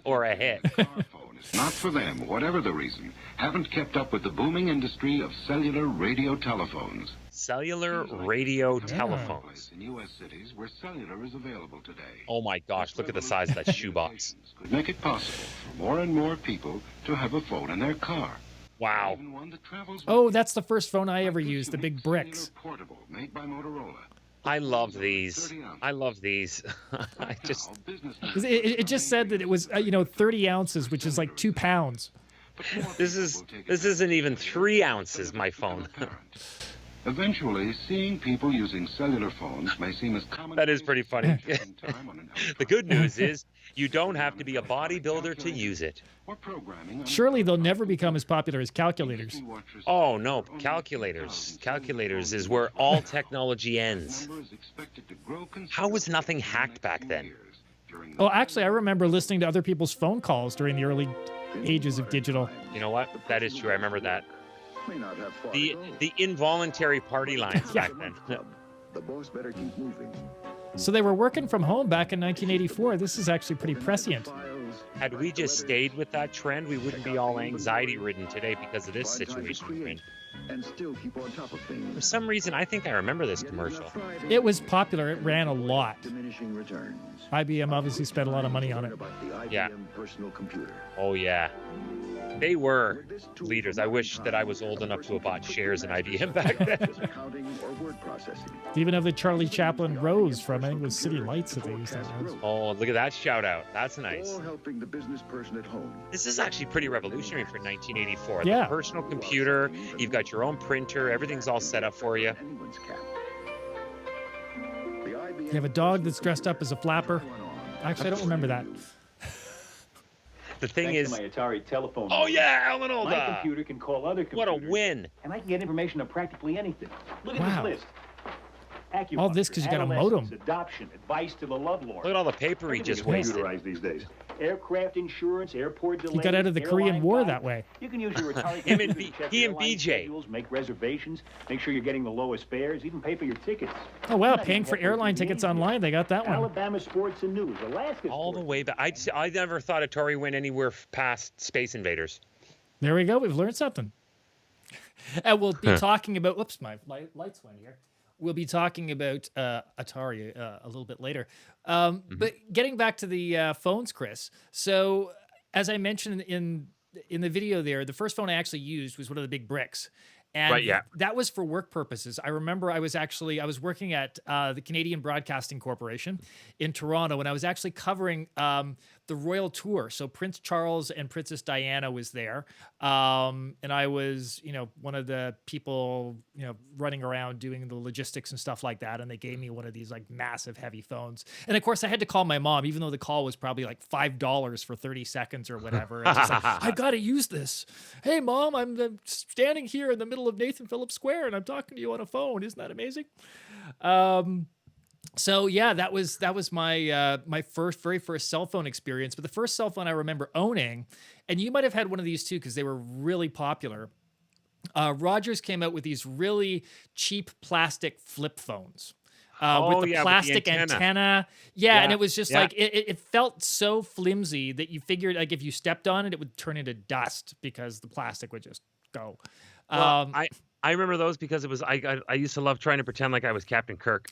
or a hit. Car phone is not for them, whatever the reason. Haven't kept up with the booming industry of cellular radio telephones. Cellular radio Place telephones. in U.S. cities where cellular is available today. Oh my gosh, look at the size of that shoebox. Could make it possible for more and more people to have a phone in their car. Wow. Even one that travels with Oh, you. that's the first phone I ever Like this used, the unique big bricks. cellular portable made by Motorola. I love these. I love these. I just Now, business It just said that it was 30 ounces, which is like 2 pounds. But more this people is will take this it isn't even seriously 3 instead ounces, of my become phone. apparent. Eventually, seeing people using cellular phones may seem as common. That is pretty funny. The good news is you don't have to be a bodybuilder to use it. Surely they'll never become as popular as calculators. Oh no, calculators. Calculators is where all technology ends. How was nothing hacked back then? Oh, actually, I remember listening to other people's phone calls during the early ages of digital. You know what? That is true. I remember that. The involuntary party lines back then. The boss better keep moving. So they were working from home back in 1984. This is actually pretty prescient. Had we just stayed with that trend, we wouldn't be all anxiety-ridden today because of this situation we're in. And still keep on top of things. For some reason, I think I remember this commercial. It was popular. It ran a lot. Diminishing returns. IBM obviously spent a lot of money on it. About the IBM Yeah. personal computer. Oh yeah. They were leaders. I wish that I was old enough to have bought shares in IBM back then. Accounting or word processing. They even have the Charlie Chaplin Rose from, I think it was City Lights that they used that rose. Oh, look at that shout out. That's nice. All helping the business person at home. This is actually pretty revolutionary for 1984. Yeah. The personal computer, you've got your own printer, everything's all set up for you. Anyone's cap. You have a dog that's dressed up as a flapper. Actually, I don't remember that. The thing Thanks is, to my Atari telephone. oh yeah, Alan My Olda. computer can call other What computers. a win. And I can get information on practically anything. Look at Wow. this list. Acupuncture, All this 'cause you got a adolescence, modem. Adoption, advice to the lovelorn. Look at all the paper he just wasted. Computerized these days. Aircraft insurance, airport delays. He got out of the Korean airline War guides. that way. You can use your Atari Him and computer to check he and airline BJ. schedules, make reservations, make sure you're getting the lowest fares, even pay for your tickets. Oh, wow. Not Paying even for get those airline tickets online. They got that one. Alabama sports and news, Alaska All the sports. way back. I never thought Atari went anywhere past Space Invaders. There we go. We've learned something. And we'll be talking about, whoops, my lights went here. We'll be talking about Atari a little bit later. But getting back to the phones, Chris. So as I mentioned in the video there, the first phone I actually used was one of the big bricks. And Right, yeah. that was for work purposes. I remember I was working at the Canadian Broadcasting Corporation in Toronto, and I was actually covering the royal tour. So Prince Charles and Princess Diana was there. And I was, one of the people, running around doing the logistics and stuff like that. And they gave me one of these like massive heavy phones. And of course I had to call my mom, even though the call was probably like $5 for 30 seconds or whatever. And just like, I got to use this. Hey mom, I'm standing here in the middle of Nathan Phillips Square and I'm talking to you on a phone. Isn't that amazing? So yeah, that was my my very first cell phone experience. But the first cell phone I remember owning, and you might have had one of these too because they were really popular. Rogers came out with these really cheap plastic flip phones. With the plastic antenna. Yeah, and it was just like, it felt so flimsy that you figured like if you stepped on it, it would turn into dust because the plastic would just go. Well, I remember those because it was I used to love trying to pretend like I was Captain Kirk.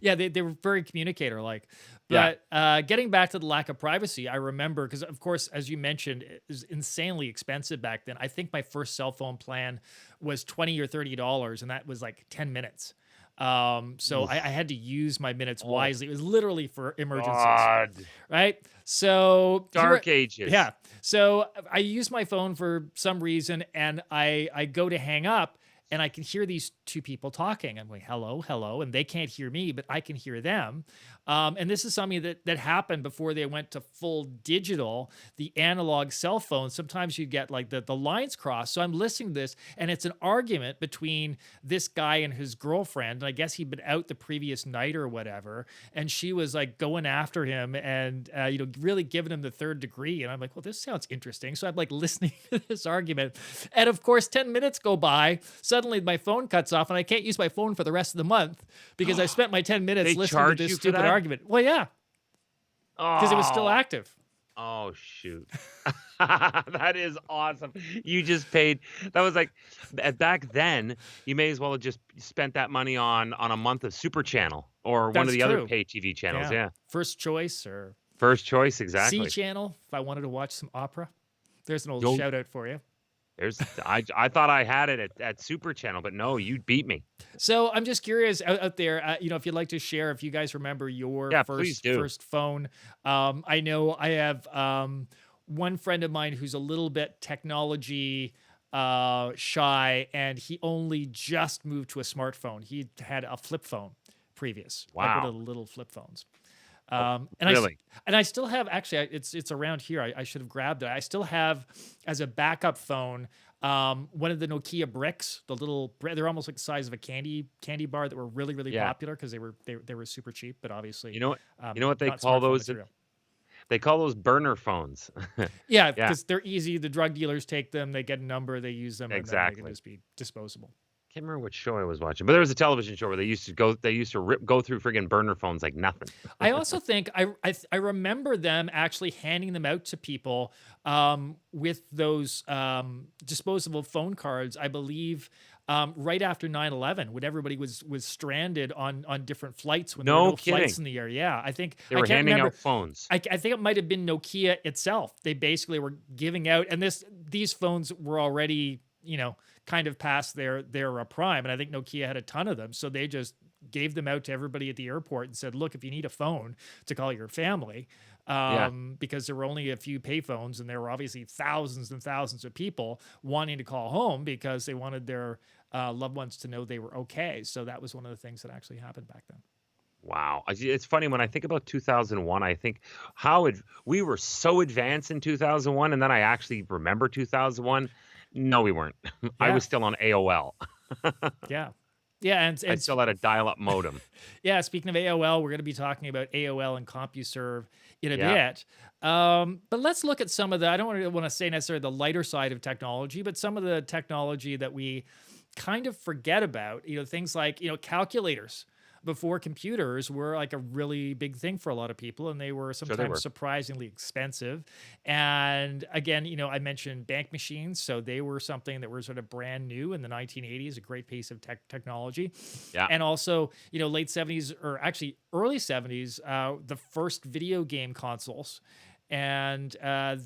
Yeah, they were very communicator-like. But getting back to the lack of privacy, I remember, because of course, as you mentioned, it was insanely expensive back then. I think my first cell phone plan was $20 or $30, and that was like 10 minutes. So I had to use my minutes wisely. It was literally for emergencies, right? So Dark ages. Yeah. So I use my phone for some reason and I go to hang up and I can hear these two people talking. I'm like, hello, hello. And they can't hear me, but I can hear them. And this is something that happened before they went to full digital, the analog cell phone. Sometimes you get like the lines crossed. So I'm listening to this and it's an argument between this guy and his girlfriend. And I guess he'd been out the previous night or whatever. And she was like going after him and, really giving him the third degree. And I'm like, well, this sounds interesting. So I'm like listening to this argument. And of course, 10 minutes go by. Suddenly my phone cuts off and I can't use my phone for the rest of the month because I spent my 10 minutes listening to this stupid argument. Well, yeah, because it was still active. Oh, shoot. That is awesome. You just paid. That was like, back then, you may as well have just spent that money on a month of Super Channel or one of the other pay TV channels. Yeah. First Choice or First Choice, exactly. C Channel, if I wanted to watch some opera. There's an old shout out for you. I thought I had it at Super Channel, but no, you beat me. So I'm just curious out there, if you'd like to share, if you guys remember your first phone. I know I have one friend of mine who's a little bit technology shy, and he only just moved to a smartphone. He had a flip phone previous, like one of the little flip phones. And really? I still have, actually, it's around here. I should have grabbed it. I still have as a backup phone, one of the Nokia bricks, they're almost like the size of a candy bar that were really, really popular because they were super cheap, but obviously, you know what they call those? Material. They call those burner phones. Yeah, because they're easy. The drug dealers take them, they get a number, they use them, and then they can just be disposable. Can't remember what show I was watching, but there was a television show where they used to go through friggin' burner phones like nothing. I also think I remember them actually handing them out to people with those disposable phone cards. I believe right after 9/11, when everybody was stranded on different flights when there were no flights in the air. Yeah, I think they were handing out phones. I think it might have been Nokia itself. They basically were giving out, and these phones were already kind of past their prime. And I think Nokia had a ton of them. So they just gave them out to everybody at the airport and said, look, if you need a phone to call your family, because there were only a few payphones and there were obviously thousands and thousands of people wanting to call home because they wanted their loved ones to know they were okay. So that was one of the things that actually happened back then. Wow. It's funny when I think about 2001, I think we were so advanced in 2001. And then I actually remember 2001. No, we weren't. Yeah. I was still on AOL. Yeah. And I still had a dial-up modem. Yeah, speaking of AOL, we're going to be talking about AOL and CompuServe in a bit. But let's look at some of I don't want to say necessarily the lighter side of technology, but some of the technology that we kind of forget about, things like, calculators. Before computers were like a really big thing for a lot of people, and they were sometimes surprisingly expensive. And again, I mentioned bank machines, so they were something that were sort of brand new in the 1980s, a great piece of technology. Yeah. And also, late 70s or actually early 70s, the first video game consoles, and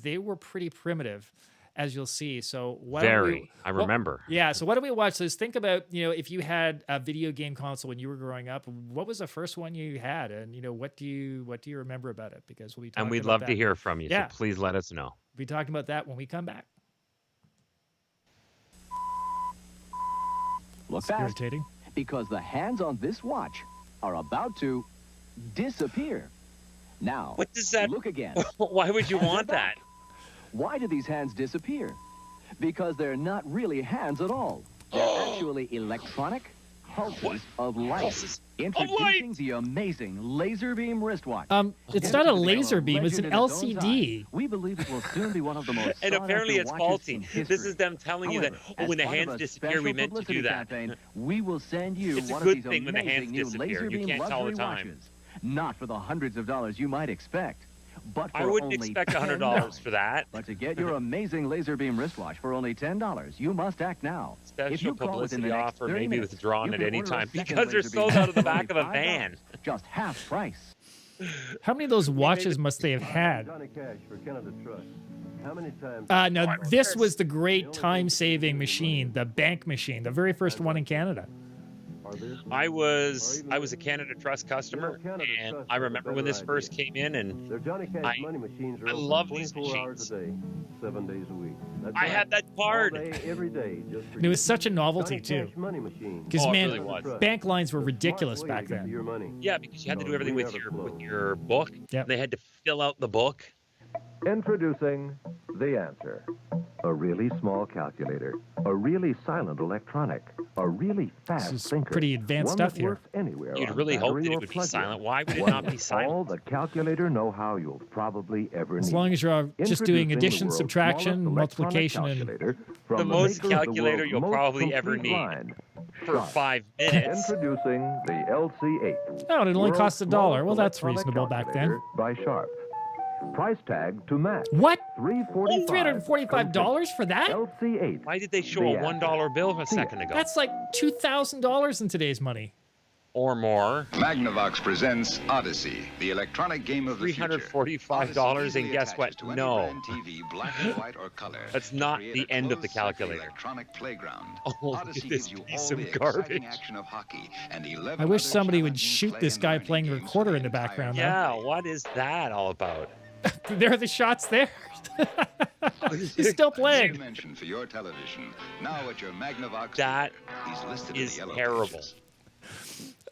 they were pretty primitive. as you'll see. So why don't we? Very. I remember. Yeah. So why don't we watch this? Think about, if you had a video game console when you were growing up, what was the first one you had, and what do you remember about it? Because we'll be talking And we'd about love that. to hear from you. Yeah. So please let us know. We'll be talking about that when we come back. Look It's fast, irritating. because the hands on this watch are about to disappear. Now, What does that? look again. Why would you Hands are want that? back. Why do these hands disappear? Because they're not really hands at all. They're actually electronic pulses of light. Pulses of Introducing the amazing laser beam wristwatch. It's not a laser beam; it's an LCD. We believe it will soon be one of the most And apparently it's faulty. This is history. them telling you that However, when the as part of hands a disappear, we special meant to do publicity that. campaign, we will send you It's a one good of these thing when the hands amazing new disappear. laser You beam can't tell the luxury time. watches. Not for the hundreds of dollars you might expect, but for I wouldn't only expect $100 $10. for that. But to get your amazing laser beam wristwatch for only $10, you must act now. If you Special call within publicity the next offer 30 may be minutes, withdrawn you at can any order a time second because they're laser beam sold out of the for only back of a $5, van. just half price. How many of those watches must they have had? Johnny Cash for Canada Trust. How many times? Now, this was the great time-saving machine, the bank machine, the very first one in Canada. I was a Canada Trust customer, Canada and Trust I is a remember when better this first came in, and Their Johnny Cash I- money machines are I open love these 24 hours machines. a day, 7 days a week. That's I right. had that All card. day, every day, just for And it was such a novelty Johnny too, Cash money machine. because Oh, it man, really was. bank lines were The smart ridiculous way back to get then. your money. Yeah, because you had to do everything we with never with close. your book. Yep. They had to fill out the book. Introducing the answer. A really small calculator, a really silent electronic, a really fast This is thinker. pretty advanced one stuff that here. works anywhere You'd on really hope battery that it or would be plug-in. silent. Why would it One not be with silent? all the calculator know-how you'll probably ever need. As long as you're just doing Introducing the addition, world's subtraction, smallest multiplication, electronic and calculator from The most maker of the calculator world's you'll most probably ever complete need line, for Sharp. 5 minutes. Introducing the LC8. oh, it only costs $1. World's Well, that's smallest reasonable back then. calculator by Sharp. Price tag to match. What? $345. $345 for that? LC8. Why did they show a The answer. $1 bill a See ya. second ago? That's like $2,000 in today's money. Or more. Magnavox presents Odyssey, the electronic game of the future. $345, and guess what? To any No. brand TV, black and white or color. That's not Create the a end of the closed-circuit calculator. Electronic playground. Oh, look at Odyssey this gives you piece all of the garbage. exciting action of hockey and 11 I wish other somebody would challenging shoot play this and guy learning playing the games for recorder in the entire background. Yeah, what is that all about? There are the shots there. He's still playing. Dimension for your television. Now at your Magnavox That dealer. He's listed in is the yellow terrible. pages.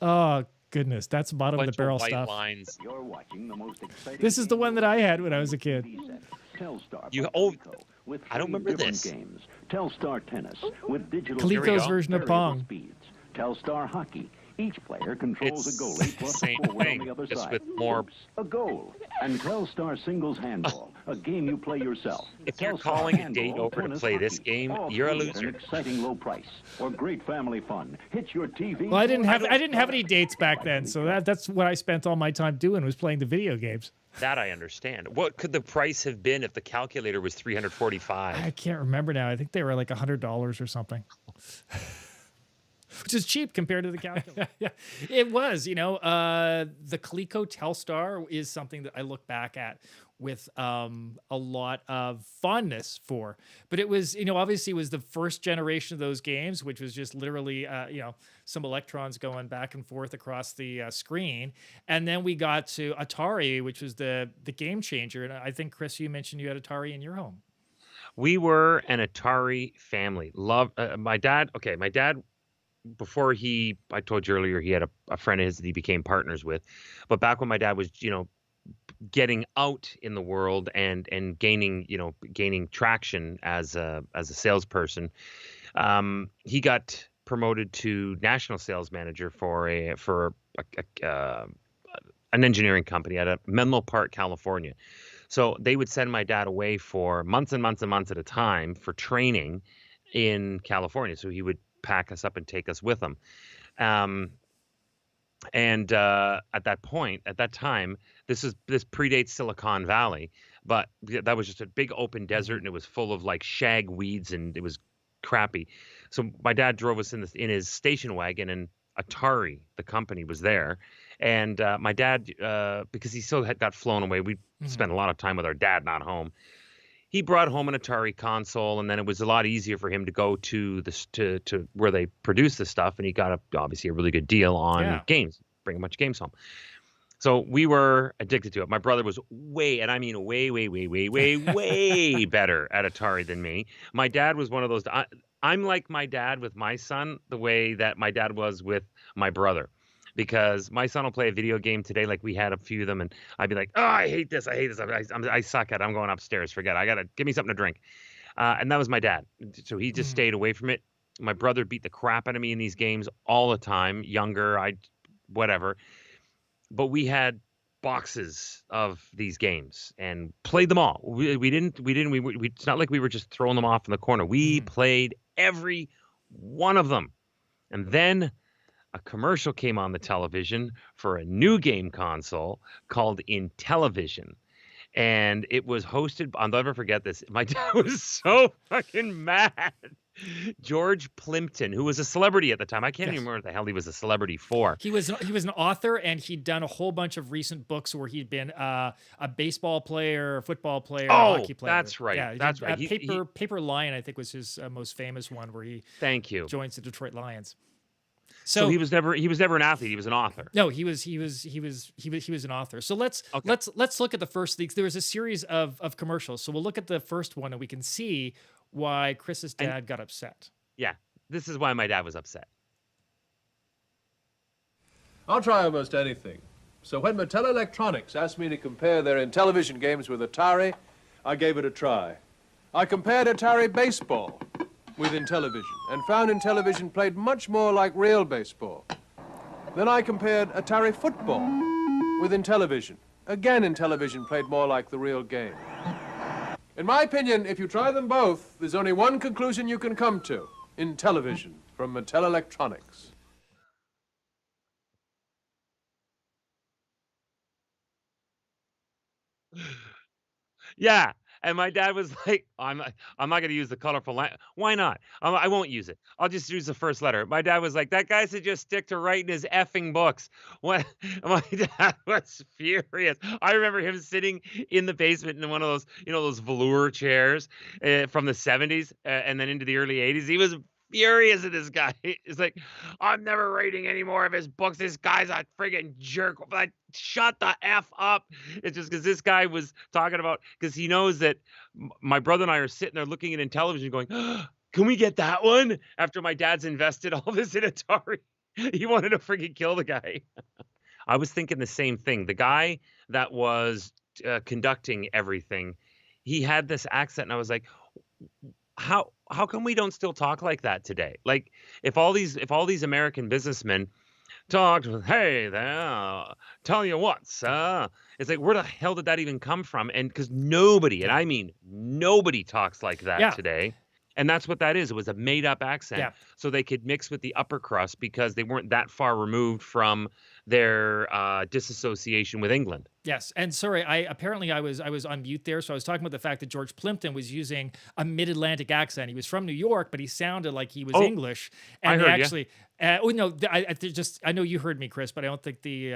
Oh, goodness. That's bottom of Bunch the barrel of white stuff. lines. You're watching the most exciting This is the one that I had when I was a kid. Telstar You- from oh, Coleco with I don't 3 remember different this. games. Telstar Tennis with digital Here we Coleco's go. version of variable Pong. speeds. Telstar Hockey. Each player controls It's a goalie plus a same forward on thing, the other just side. with more- Oops, a goal. And Telstar Singles Handball, a game you play yourself. If you're Telstar calling a Handball, date over to tennis, play this hockey, game, all you're a three at loser. An exciting low price or great family fun. Hit your TV. Well, I didn't have for- any dates back then, so that's what I spent all my time doing, was playing the video games. That I understand. What could the price have been if the calculator was $345? I can't remember now. I think they were like $100 or something. Which is cheap compared to the calculator. Yeah, it was. The Coleco Telstar is something that I look back at with a lot of fondness for. But it was, obviously it was the first generation of those games, which was just literally, some electrons going back and forth across the screen. And then we got to Atari, which was the game changer. And I think, Chris, you mentioned you had Atari in your home. We were an Atari family. My dad, before I told you earlier, he had a friend of his that he became partners with. But back when my dad was, getting out in the world and gaining traction as a salesperson, he got promoted to national sales manager for an engineering company at Menlo Park, California. So they would send my dad away for months and months and months at a time for training in California. So he would pack us up and take us with him. At that time, this predates Silicon Valley, but that was just a big open desert, and it was full of like shag weeds, and it was crappy. So my dad drove us in his station wagon, and Atari, the company, was there. And my dad, because he still got flown away, we spent a lot of time with our dad not home. he brought home an Atari console, and then it was a lot easier for him to go to to where they produce the stuff, and he got obviously a really good deal on games, bring a bunch of games home. So we were addicted to it. My brother was way, and I mean way, way, way, way, way, way better at Atari than me. My dad was one of those. I'm like my dad with my son, the way that my dad was with my brother. Because my son will play a video game today, like we had a few of them, and I'd be like, "Oh, I hate this. I hate this. I suck at it. I'm going upstairs. Forget it. I gotta give me something to drink." And that was my dad. So he just stayed away from it. My brother beat the crap out of me in these games all the time. Younger, whatever. But we had boxes of these games and played them all. It's not like we were just throwing them off in the corner. We played every one of them, and then a commercial came on the television for a new game console called Intellivision. And it was hosted, I'll never forget this. My dad was so fucking mad. George Plimpton, who was a celebrity at the time. I can't even remember what the hell he was a celebrity for. He was an author, and he'd done a whole bunch of recent books where he'd been a baseball player, a football player, a hockey player. That's right. Yeah, that's right. Paper Lion, I think, was his most famous one, where he joins the Detroit Lions. So he was never an athlete. He was an author. No, he was an author. So let's look at the first leaks. There was a series of commercials. So we'll look at the first one, and we can see why Chris's dad got upset. Yeah, this is why my dad was upset. I'll try almost anything. So when Mattel Electronics asked me to compare their Intellivision games with Atari, I gave it a try. I compared Atari baseball with Intellivision and found Intellivision played much more like real baseball. Then I compared Atari football with Intellivision. Again, Intellivision played more like the real game. In my opinion, if you try them both, there's only one conclusion you can come to. Intellivision from Mattel Electronics. Yeah. And my dad was like, I'm not going to use the colorful line. Why not? I won't use it. I'll just use the first letter. My dad was like, that guy should just stick to writing his effing books. What? My dad was furious. I remember him sitting in the basement in one of those, those velour chairs from the 70s and then into the early 80s. He was furious at this guy. He's like, I'm never reading any more of his books. This guy's a friggin' jerk. Like, shut the F up. It's just because this guy was talking about, because he knows that my brother and I are sitting there looking at Intellivision going, can we get that one? After my dad's invested all this in Atari. He wanted to friggin' kill the guy. I was thinking the same thing. The guy that was conducting everything, he had this accent, and I was like, how come we don't still talk like that today? Like, if all these American businessmen talked with, hey there, tell you what, sir. It's like, where the hell did that even come from? And because nobody, and I mean nobody, talks like that today. And that's what that is. It was a made-up accent, so they could mix with the upper crust because they weren't that far removed from their disassociation with England. Yes, and sorry, I was on mute there, so I was talking about the fact that George Plimpton was using a mid-Atlantic accent. He was from New York, but he sounded like he was English. And I heard I know you heard me, Chris, but I don't think the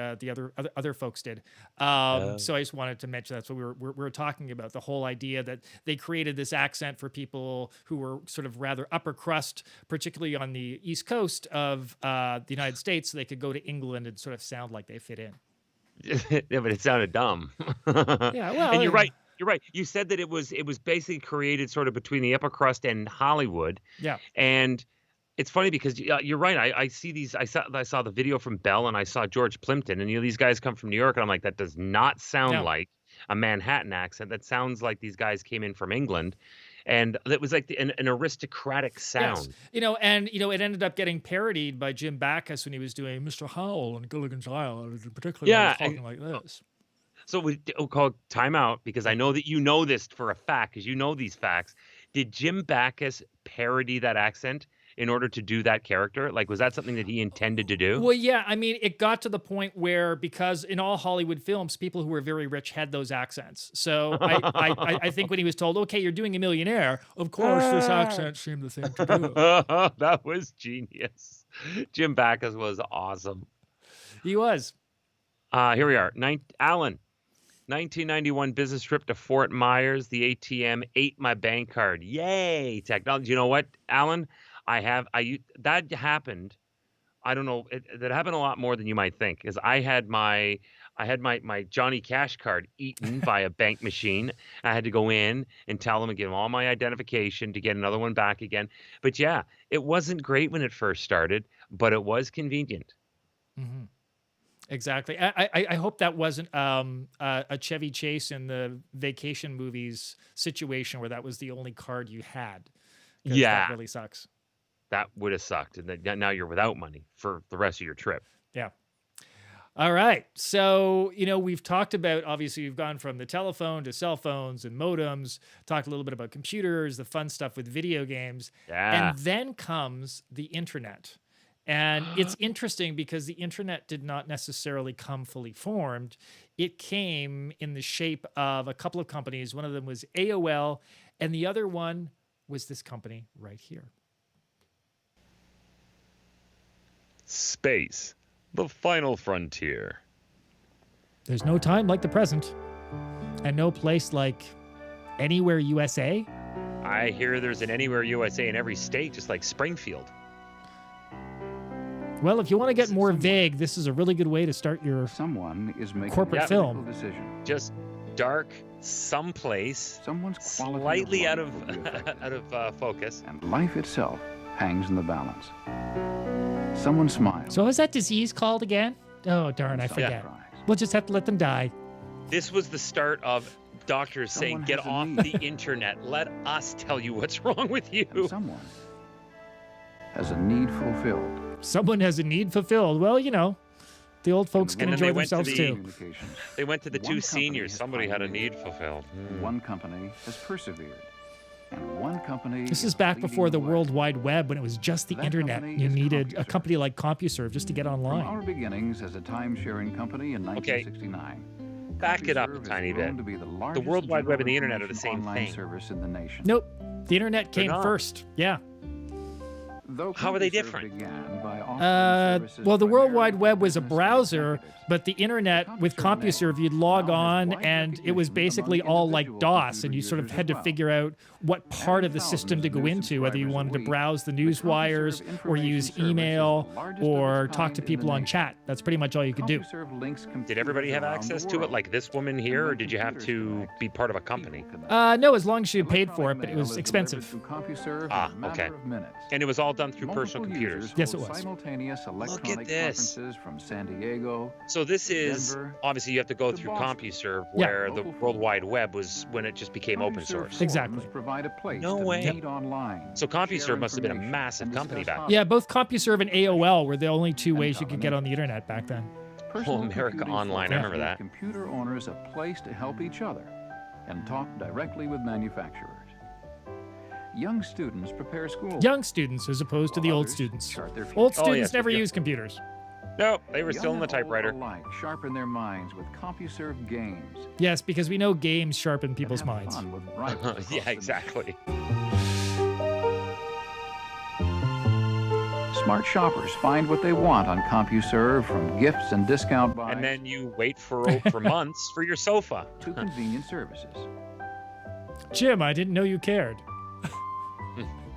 other folks did. So I just wanted to mention that's what we were talking about, the whole idea that they created this accent for people who were sort of rather upper crust, particularly on the East Coast of the United States, so they could go to England and sort of sound like they fit in. Yeah, but it sounded dumb. Yeah, well, and you're right. You're right. You said that it was basically created sort of between the upper crust and Hollywood. Yeah. And it's funny because you're right. I see these. I saw the video from Bell, and I saw George Plimpton, and these guys come from New York, and I'm like, that does not sound like a Manhattan accent. That sounds like these guys came in from England. And it was like an aristocratic sound. Yes. And it ended up getting parodied by Jim Backus when he was doing Mr. Howell and Gilligan's Island, particularly when he was talking like this. So we'll call time out, because I know that you know this for a fact, because you know these facts. Did Jim Backus parody that accent in order to do that character? Like, was that something that he intended to do? Well, yeah. I mean, it got to the point where, because in all Hollywood films, people who were very rich had those accents. So I think when he was told, okay, you're doing A Millionaire, of course, this accent seemed the thing to do. That was genius. Jim Backus was awesome. He was. Here we are. Alan, 1991 business trip to Fort Myers. The ATM ate my bank card. Yay! Technology. You know what, Alan? That happened. I don't know. That happened a lot more than you might think. Because I had my Johnny Cash card eaten by a bank machine. I had to go in and tell them and give them all my identification to get another one back again. But yeah, it wasn't great when it first started, but it was convenient. Mm-hmm. Exactly. I hope that wasn't a Chevy Chase in the vacation movies situation where that was the only card you had. 'Cause Yeah. that really sucks. That would have sucked. And then now you're without money for the rest of your trip. Yeah. All right. So, we've talked about, obviously, we've gone from the telephone to cell phones and modems, talked a little bit about computers, the fun stuff with video games. Yeah. And then comes the internet. And it's interesting because the internet did not necessarily come fully formed. It came in the shape of a couple of companies. One of them was AOL, and the other one was this company right here. Space, the final frontier. There's no time like the present, and no place like Anywhere USA. I hear there's an Anywhere USA in every state, just like Springfield. Well, if you want to get more vague, this is a really good way to start your corporate film. Decision. Just dark, someplace, slightly out of focus. And life itself hangs in the balance. Someone smiles. So, what was that disease called again? Oh, darn, I forget. We'll just have to let them die. This was the start of doctors saying, get off the internet. Let us tell you what's wrong with you. And someone has a need fulfilled. Someone has a need fulfilled. Well, the old folks can enjoy themselves too. They went to the two seniors. Somebody had a need fulfilled. One company has persevered. And one company This is back before the World Wide Web, when it was just the internet. You needed a company like CompuServe just to get online. From our beginnings as a time-sharing company in 1969. Back it up a tiny bit. The World Wide Web and the internet are the same thing. Service in the nation. Nope. The internet came first. Yeah. How are they different? Well, the World Wide Web was a browser, but the internet with CompuServe, you'd log on, and it was basically all like DOS, and you sort of had to figure out what part of the system to go into, whether you wanted to browse the news wires, or use email, or talk to people on chat. That's pretty much all you could do. Did everybody have access to it, like this woman here, or did you have to be part of a company? No, as long as you paid for it, but it was expensive. Okay. And it was all done through personal computers. Yes, it was. Look at this. From San Diego. So this is, obviously you have to go through CompuServe, where the World Wide Web was when it just became open source. Exactly. No way. So CompuServe must have been a massive company back then. Yeah, both CompuServe and AOL were the only two ways you could get on the internet back then. Oh, America Online, I remember that. Computer owners a place to help each other and talk directly with manufacturers. Young students prepare school. Young students as opposed to the old students. Old students never used computers. Nope, they were still in the typewriter. Sharpen their minds with CompuServe games. Yes, because we know games sharpen people's minds. Yeah, exactly. Smart shoppers find what they want on CompuServe, from gifts and discount buys. And then you wait for months for your sofa. To convenient services. Jim, I didn't know you cared.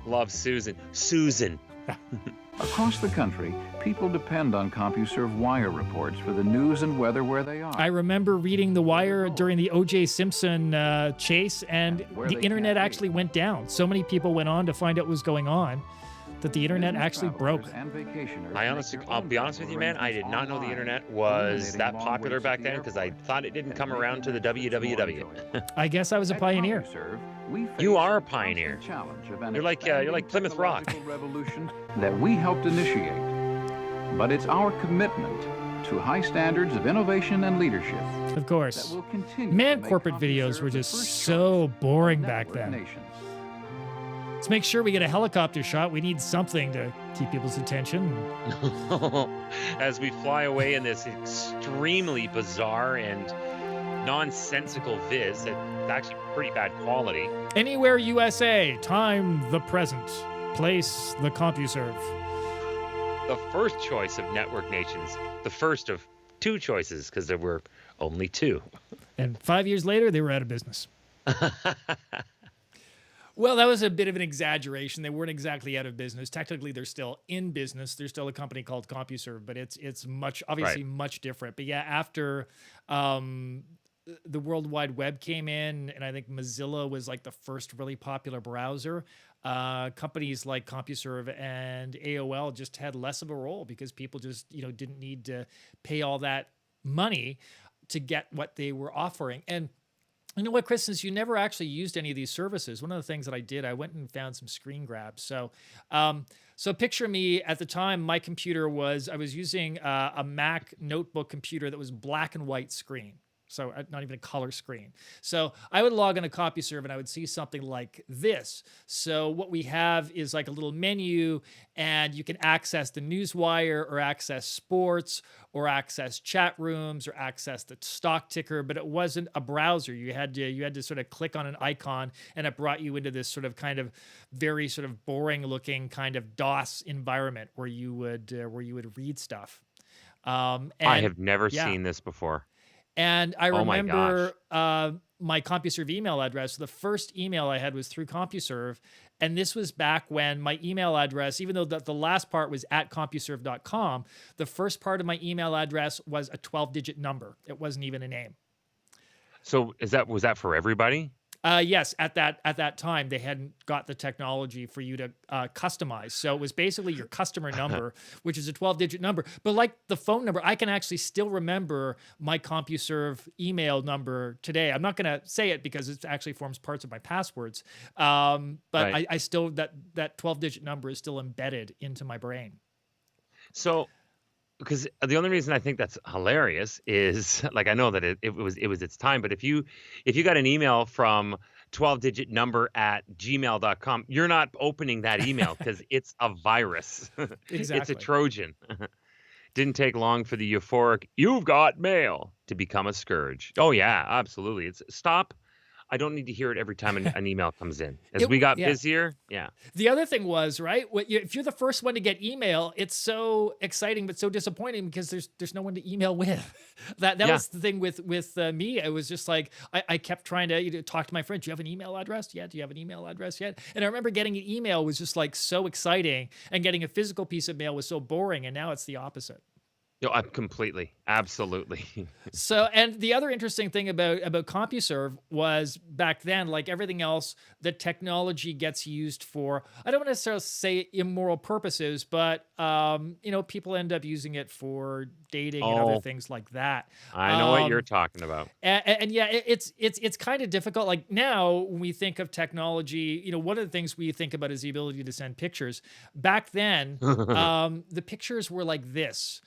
Love Susan. Susan. Across the country, people depend on CompuServe wire reports for the news and weather where they are. I remember reading the wire during the O.J. Simpson chase, and the internet actually went down. So many people went on to find out what was going on that the internet actually broke. I'll be honest with you, man, I did not know the internet was that popular back then, because I thought it didn't come around to the WWW. I guess I was a pioneer. You are a pioneer. You're like Plymouth Rock. That we helped initiate. But it's our commitment to high standards of innovation and leadership. Of course. Man, corporate videos were just so boring back then. Let's make sure we get a helicopter shot. We need something to keep people's attention. As we fly away in this extremely bizarre and nonsensical viz that's actually pretty bad quality. Anywhere USA, time the present, place the CompuServe. The first choice of network nations, the first of two choices because there were only two. And 5 years later, they were out of business. Well, that was a bit of an exaggeration. They weren't exactly out of business. Technically, they're still in business. There's still a company called CompuServe, but it's much obviously much different. But yeah, after the World Wide Web came in, and I think Mozilla was like the first really popular browser, companies like CompuServe and AOL just had less of a role because people just didn't need to pay all that money to get what they were offering. And you know what, Chris, since you never actually used any of these services, one of the things that I did, I went and found some screen grabs. So picture me at the time, my computer I was using a Mac notebook computer that was black and white screen. So not even a color screen. So I would log into CompuServe and I would see something like this. So what we have is like a little menu, and you can access the newswire or access sports or access chat rooms or access the stock ticker, but it wasn't a browser. You had to sort of click on an icon, and it brought you into this sort of kind of very sort of boring looking kind of DOS environment where you would read stuff. I have never seen this before. And I remember my CompuServe email address. The first email I had was through CompuServe. And this was back when my email address, even though the last part was at CompuServe.com, the first part of my email address was a 12-digit number. It wasn't even a name. So was that for everybody? Yes, at that time, they hadn't got the technology for you to customize. So it was basically your customer number, which is a 12-digit number. But like the phone number, I can actually still remember my CompuServe email number today. I'm not going to say it because it actually forms parts of my passwords. But I still, that 12-digit number is still embedded into my brain. So, because the only reason I think that's hilarious is, like, I know that it was its time, but if you got an email from 12-digit number at gmail.com, you're not opening that email because it's a virus. Exactly. It's a Trojan. Didn't take long for the euphoric "you've got mail" to become a scourge. Oh yeah, absolutely. It's stop. I don't need to hear it every time an email comes in. As we got busier, The other thing was, right, if you're the first one to get email, it's so exciting but so disappointing because there's no one to email with. That was the thing with me. It was just like I kept trying to talk to my friends. Do you have an email address yet? Do you have an email address yet? And I remember getting an email was just like so exciting, and getting a physical piece of mail was so boring. And now it's the opposite. Completely. Absolutely. So, and the other interesting thing about CompuServe was back then, like everything else, the technology gets used for, I don't want to necessarily say immoral purposes, but, people end up using it for dating and other things like that. I know what you're talking about. And yeah, it's kind of difficult. Like now when we think of technology, one of the things we think about is the ability to send pictures. Back then, the pictures were like this.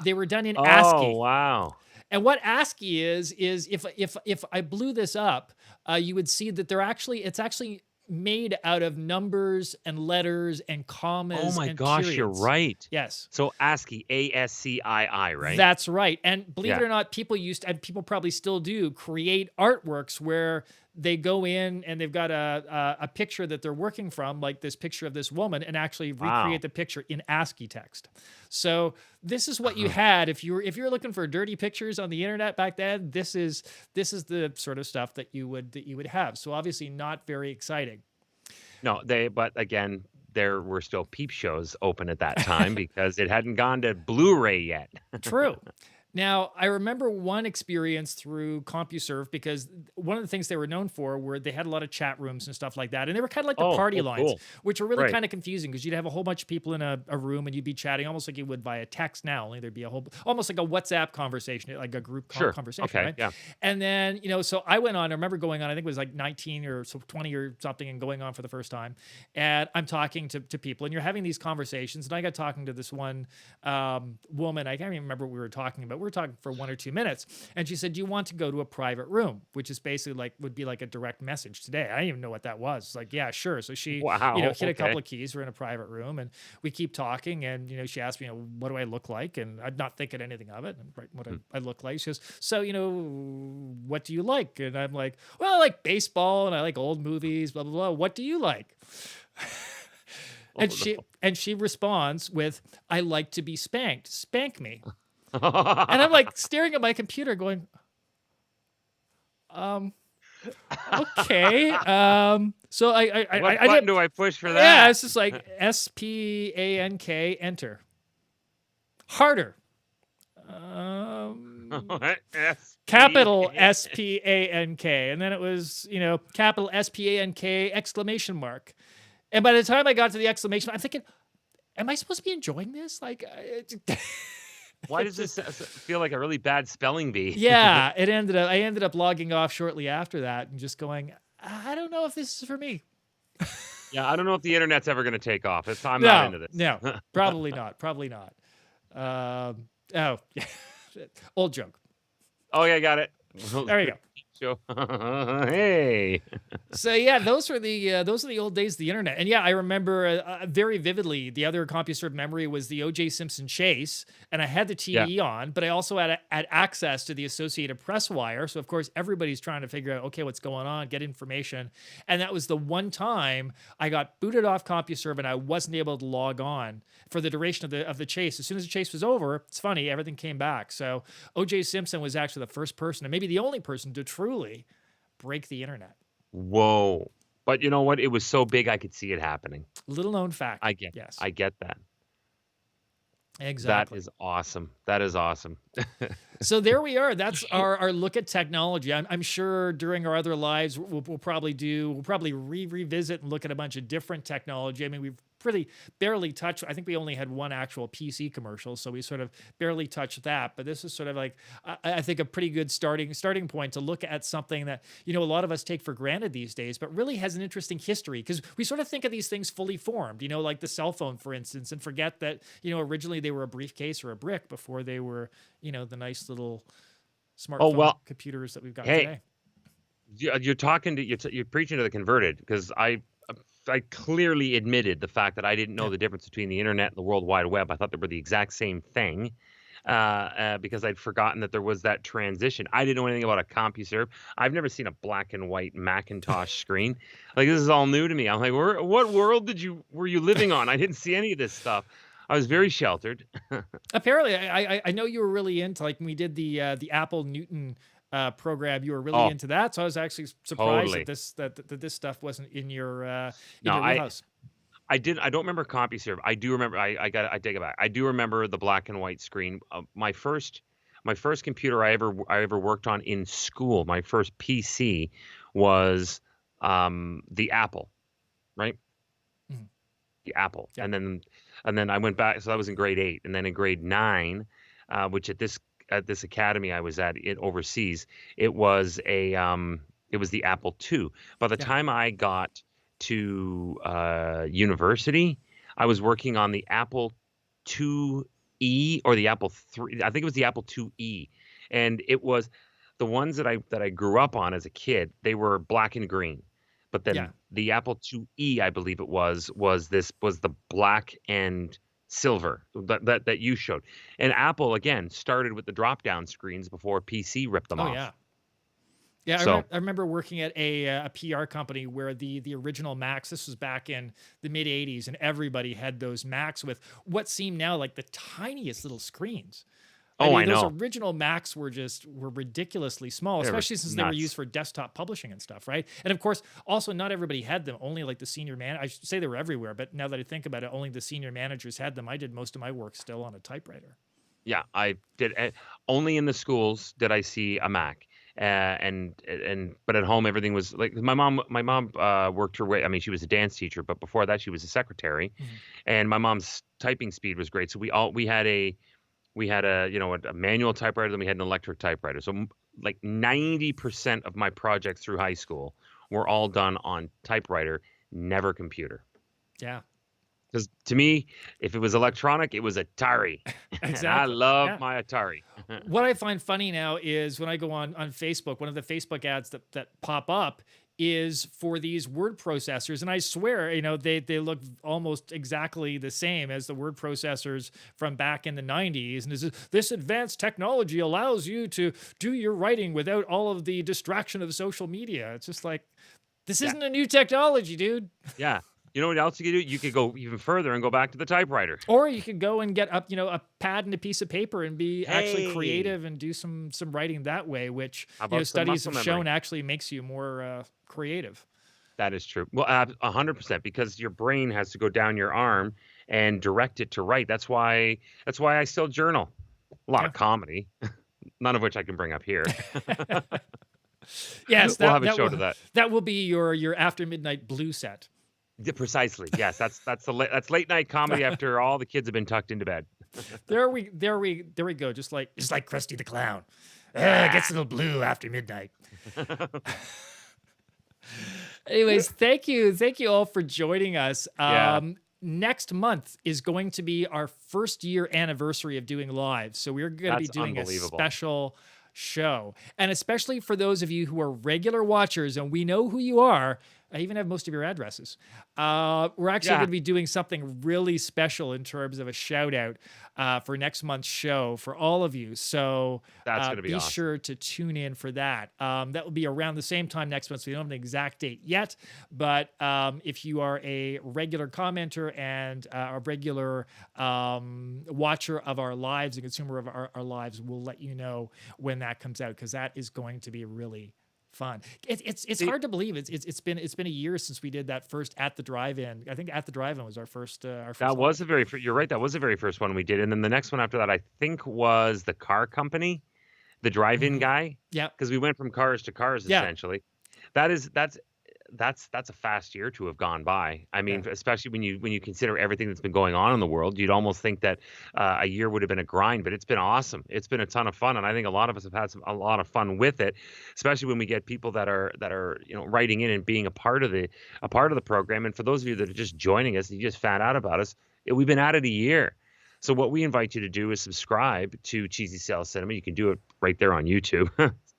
They were done in ASCII. Oh, wow. And what ASCII is if I blew this up, you would see that it's actually made out of numbers and letters and commas. Oh my and gosh, periods. you're right. Yes. So ASCII, ASCII, right? That's right. And believe it or not, people probably still do, create artworks where they go in and they've got a picture that they're working from, like this picture of this woman, and actually recreate the picture in ASCII text. So this is what you had if you're looking for dirty pictures on the internet back then. This is the sort of stuff that you would have. So obviously not very exciting. No, but again, there were still peep shows open at that time because it hadn't gone to Blu-ray yet. True. Now, I remember one experience through CompuServe because one of the things they were known for were they had a lot of chat rooms and stuff like that. And they were kind of like the party lines, which were really kind of confusing because you'd have a whole bunch of people in a room and you'd be chatting almost like you would via text now. Only there'd be almost like a WhatsApp conversation, like a group conversation. Okay, right? Yeah. And then, so I went on, I remember going on, I think it was like 19 or 20 or something and going on for the first time. And I'm talking to people and you're having these conversations. And I got talking to this one woman. I can't even remember what we were talking about. We were talking for 1 or 2 minutes. And she said, do you want to go to a private room? Which is basically would be like a direct message today. I didn't even know what that was. It's like, yeah, sure. So she, hit a couple of keys. We're in a private room and we keep talking. And, she asked me, what do I look like? And I'm not thinking anything of it. And what I look like. She goes, so, what do you like? And I'm like, well, I like baseball and I like old movies, blah, blah, blah. What do you like? And she responds with, I like to be spanked. Spank me. And I'm like staring at my computer going, okay. So What I button did. do I push for Yeah, that? it's just like SPANK, enter. Harder. Capital SPANK. And then it was, capital SPANK exclamation mark. And by the time I got to the exclamation, I'm thinking, am I supposed to be enjoying this? Like, Why does this feel like a really bad spelling bee? yeah, I ended up logging off shortly after that and just going, I don't know if this is for me. Yeah, I don't know if the internet's ever going to take off. I'm not into this. No, probably not. Probably not. Oh, yeah. Old joke. Oh, yeah, got it. There you go. Hey. So yeah, those are the old days of the internet. And yeah, I remember very vividly. The other CompuServe memory was the O.J. Simpson chase, and I had the TV on, but I also had access to the Associated Press wire. So of course, everybody's trying to figure out, okay, what's going on, get information. And that was the one time I got booted off CompuServe and I wasn't able to log on for the duration of the chase. As soon as the chase was over, it's funny, everything came back. So O.J. Simpson was actually the first person, and maybe the only person, to truly break the internet. Whoa. But you know what? It was so big I could see it happening. Little known fact. I get that. Exactly. That is awesome. That is awesome. So there we are. That's our look at technology. I'm sure during our other lives we'll probably revisit and look at a bunch of different technology. I mean, we've pretty barely touched. I think we only had one actual PC commercial, so we sort of barely touched that. But this is sort of like I think a pretty good starting point to look at something that a lot of us take for granted these days, but really has an interesting history, because we sort of think of these things fully formed. Like the cell phone, for instance, and forget that originally they were a briefcase or a brick before they were the nice little smartphone computers that we've got today. You're preaching to the converted, because I clearly admitted the fact that I didn't know the difference between the internet and the World Wide Web. I thought they were the exact same thing, because I'd forgotten that there was that transition. I didn't know anything about a CompuServe. I've never seen a black and white Macintosh screen. Like, this is all new to me. I'm like, what world were you living on? I didn't see any of this stuff. I was very sheltered. Apparently, I know you were really into, like, when we did the Apple Newton program, you were really into that. So I was actually surprised that this stuff wasn't in your wheelhouse. I don't remember CompuServe. I do remember. I take it back. I do remember the black and white screen. My first computer I ever worked on in school, my first PC, was the Apple, right? Mm-hmm. The Apple, and then I went back. So that was in grade 8, and then in grade 9, which at this academy I was at overseas, it was the Apple II. By the time I got to university, I was working on the Apple IIe or the Apple III. I think it was the Apple IIe, and it was the ones that I grew up on as a kid. They were black and green, but then the Apple IIe, I believe it was the black and silver that you showed. And Apple again started with the drop down screens before PC ripped them off. Yeah, so, I remember working at a PR company where the original Macs, this was back in the mid 80s, and everybody had those Macs with what seemed now like the tiniest little screens. I know. Those original Macs were ridiculously small, especially since they were used for desktop publishing and stuff, right? And of course, also not everybody had them. Only like the senior man. I should say they were everywhere, but now that I think about it, only the senior managers had them. I did most of my work still on a typewriter. Yeah, I did. Only in the schools did I see a Mac. But at home everything was like my mom worked her way. I mean, she was a dance teacher, but before that she was a secretary, and my mom's typing speed was great. So we had a manual typewriter, then we had an electric typewriter. So like 90% of my projects through high school were all done on typewriter, never computer. Yeah. Because to me, if it was electronic, it was Atari. Exactly. And I love my Atari. What I find funny now is when I go on Facebook, one of the Facebook ads that pop up is for these word processors. And I swear, they look almost exactly the same as the word processors from back in the 90s. And this advanced technology allows you to do your writing without all of the distraction of social media. It's just like, this isn't a new technology, dude. Yeah. You know what else you could do? You could go even further and go back to the typewriter. Or you could go and get up, a pad and a piece of paper and be actually Hey, creative and do some writing that way, which how about some studies muscle have memory? shown actually makes you more creative. That is true. Well, 100%, because your brain has to go down your arm and direct it to write. That's why I still journal. A lot Yeah. of comedy, none of which I can bring up here. Yes, We'll have a show to that. That will be your after midnight blue set. Yeah, precisely. Yes, that's late night comedy after all the kids have been tucked into bed. There we go. Just like Krusty the Clown. It gets a little blue after midnight. Anyways, thank you all for joining us. Yeah. Next month is going to be our first year anniversary of doing live. So we're going to be That's doing a unbelievable. special show. And especially for those of you who are regular watchers, and we know who you are, I even have most of your addresses. We're actually Yeah. going to be doing something really special in terms of a shout out for next month's show for all of you. So That's gonna be awesome. sure to tune in for that. That will be around the same time next month. So we don't have an exact date yet, but if you are a regular commenter and a regular watcher of our lives and consumer of our lives, we'll let you know when that comes out, because that is going to be really fun. It's hard to believe it's been a year since we did that first At the Drive-In. I think At the Drive-In was our first. That was you're right. That was the very first one we did. And then the next one after that, I think, was the car company, the drive-in guy. Yeah. Because we went from cars to cars, Yeah. essentially. That's a fast year to have gone by. I mean, especially when you consider everything that's been going on in the world, you'd almost think that a year would have been a grind, but it's been awesome. It's been a ton of fun, and I think a lot of us have had a lot of fun with it, especially when we get people that are writing in and being a part of the program. And for those of you that are just joining us, and you just found out about us, we've been at it a year. So what we invite you to do is subscribe to Cheezy Sales Cinema. You can do it right there on YouTube.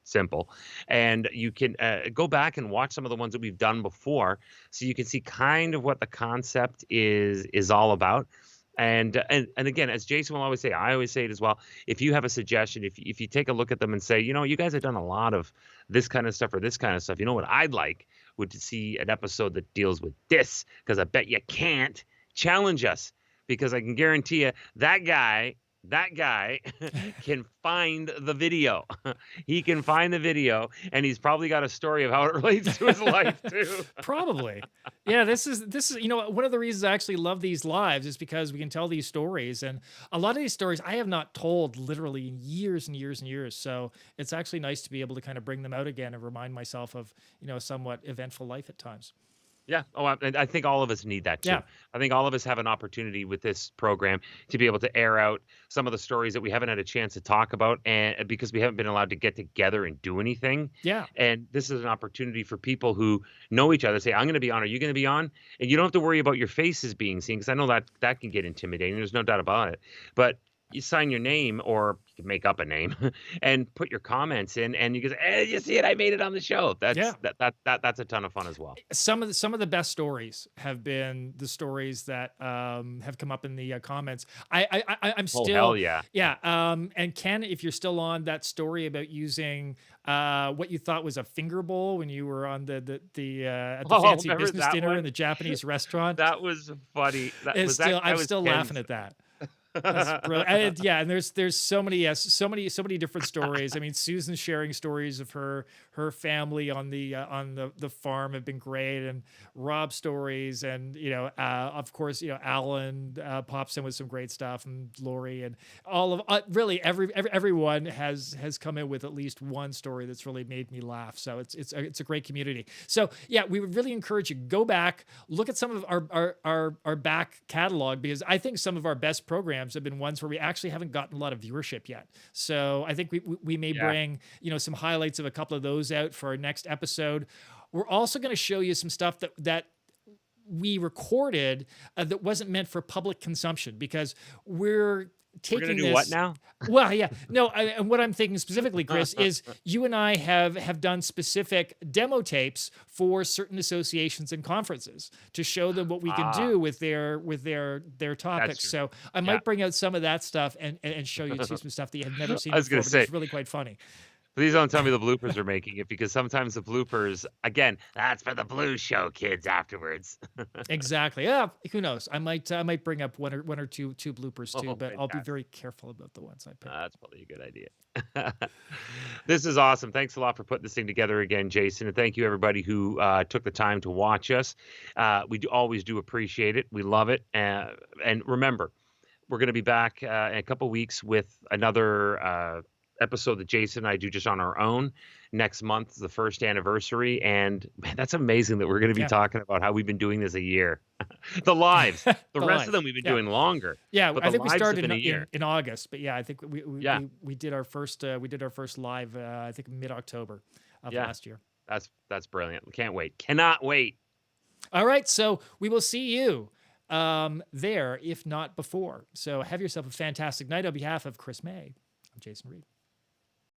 Simple. And you can go back and watch some of the ones that we've done before, so you can see kind of what the concept is all about. And again, as Jason will always say, I always say it as well, if you have a suggestion, if you take a look at them and say, you guys have done a lot of this kind of stuff or this kind of stuff, what I'd like would to see an episode that deals with this, because I bet you can't. Challenge us, because I can guarantee you that guy can find the video. He can find the video, and he's probably got a story of how it relates to his life too. Probably. Yeah, this is one of the reasons I actually love these lives is because we can tell these stories, and a lot of these stories I have not told literally in years and years and years. So it's actually nice to be able to kind of bring them out again and remind myself of a somewhat eventful life at times. Yeah. Oh, I think all of us need that too. Yeah. I think all of us have an opportunity with this program to be able to air out some of the stories that we haven't had a chance to talk about, and because we haven't been allowed to get together and do anything. Yeah. And this is an opportunity for people who know each other. Say, I'm going to be on. Are you going to be on? And you don't have to worry about your faces being seen, because I know that can get intimidating. There's no doubt about it. But you sign your name, or you can make up a name and put your comments in, and you can say, hey, you see it, I made it on the show. That's a ton of fun as well. Some of the best stories have been the stories that have come up in the comments. I'm still, hell yeah. And Ken, if you're still on, that story about using what you thought was a finger bowl when you were on at the fancy remember business that dinner one? in the Japanese restaurant. That was funny. I'm still laughing at that. That's brilliant. And there's so many different stories. I mean, Susan sharing stories of her family on the farm have been great, and Rob stories, and of course Alan pops in with some great stuff, and Lori, and all of really everyone has come in with at least one story that's really made me laugh. So it's a great community. So yeah, we would really encourage you, go back, look at some of our back catalog, because I think some of our best programs have been ones where we actually haven't gotten a lot of viewership yet. So I think we may bring some highlights of a couple of those out for our next episode. We're also going to show you some stuff that we recorded that wasn't meant for public consumption, because we're taking gonna do this. what now? Well, yeah, no, and what I'm thinking specifically, Chris, is you and I have done specific demo tapes for certain associations and conferences to show them what we can do with their topics. true. So I might bring out some of that stuff and show you some stuff that you have never seen I was before. gonna But say, it's really quite funny. Please don't tell me the bloopers are making it, because sometimes the bloopers, again, that's for the Blue Show kids afterwards. Exactly. Yeah. Who knows? I might bring up one or two bloopers too, Oh, but I'll be fantastic. very careful about the ones I pick. That's probably a good idea. This is awesome. Thanks a lot for putting this thing together again, Jason. And thank you, everybody who took the time to watch us. We always do appreciate it. We love it. And remember, we're going to be back in a couple weeks with another episode that Jason and I do just on our own. Next month is the first anniversary. And man, that's amazing that we're going to be talking about how we've been doing this a year. The lives. The rest lives. of them we've been doing longer. Yeah, but I the think we lives have started been a year. in August, but yeah, I think we did our first live I think mid-October of last year. That's brilliant. Can't wait. Cannot wait. All right, so we will see you there, if not before. So have yourself a fantastic night. On behalf of Chris May, I'm Jason Reid.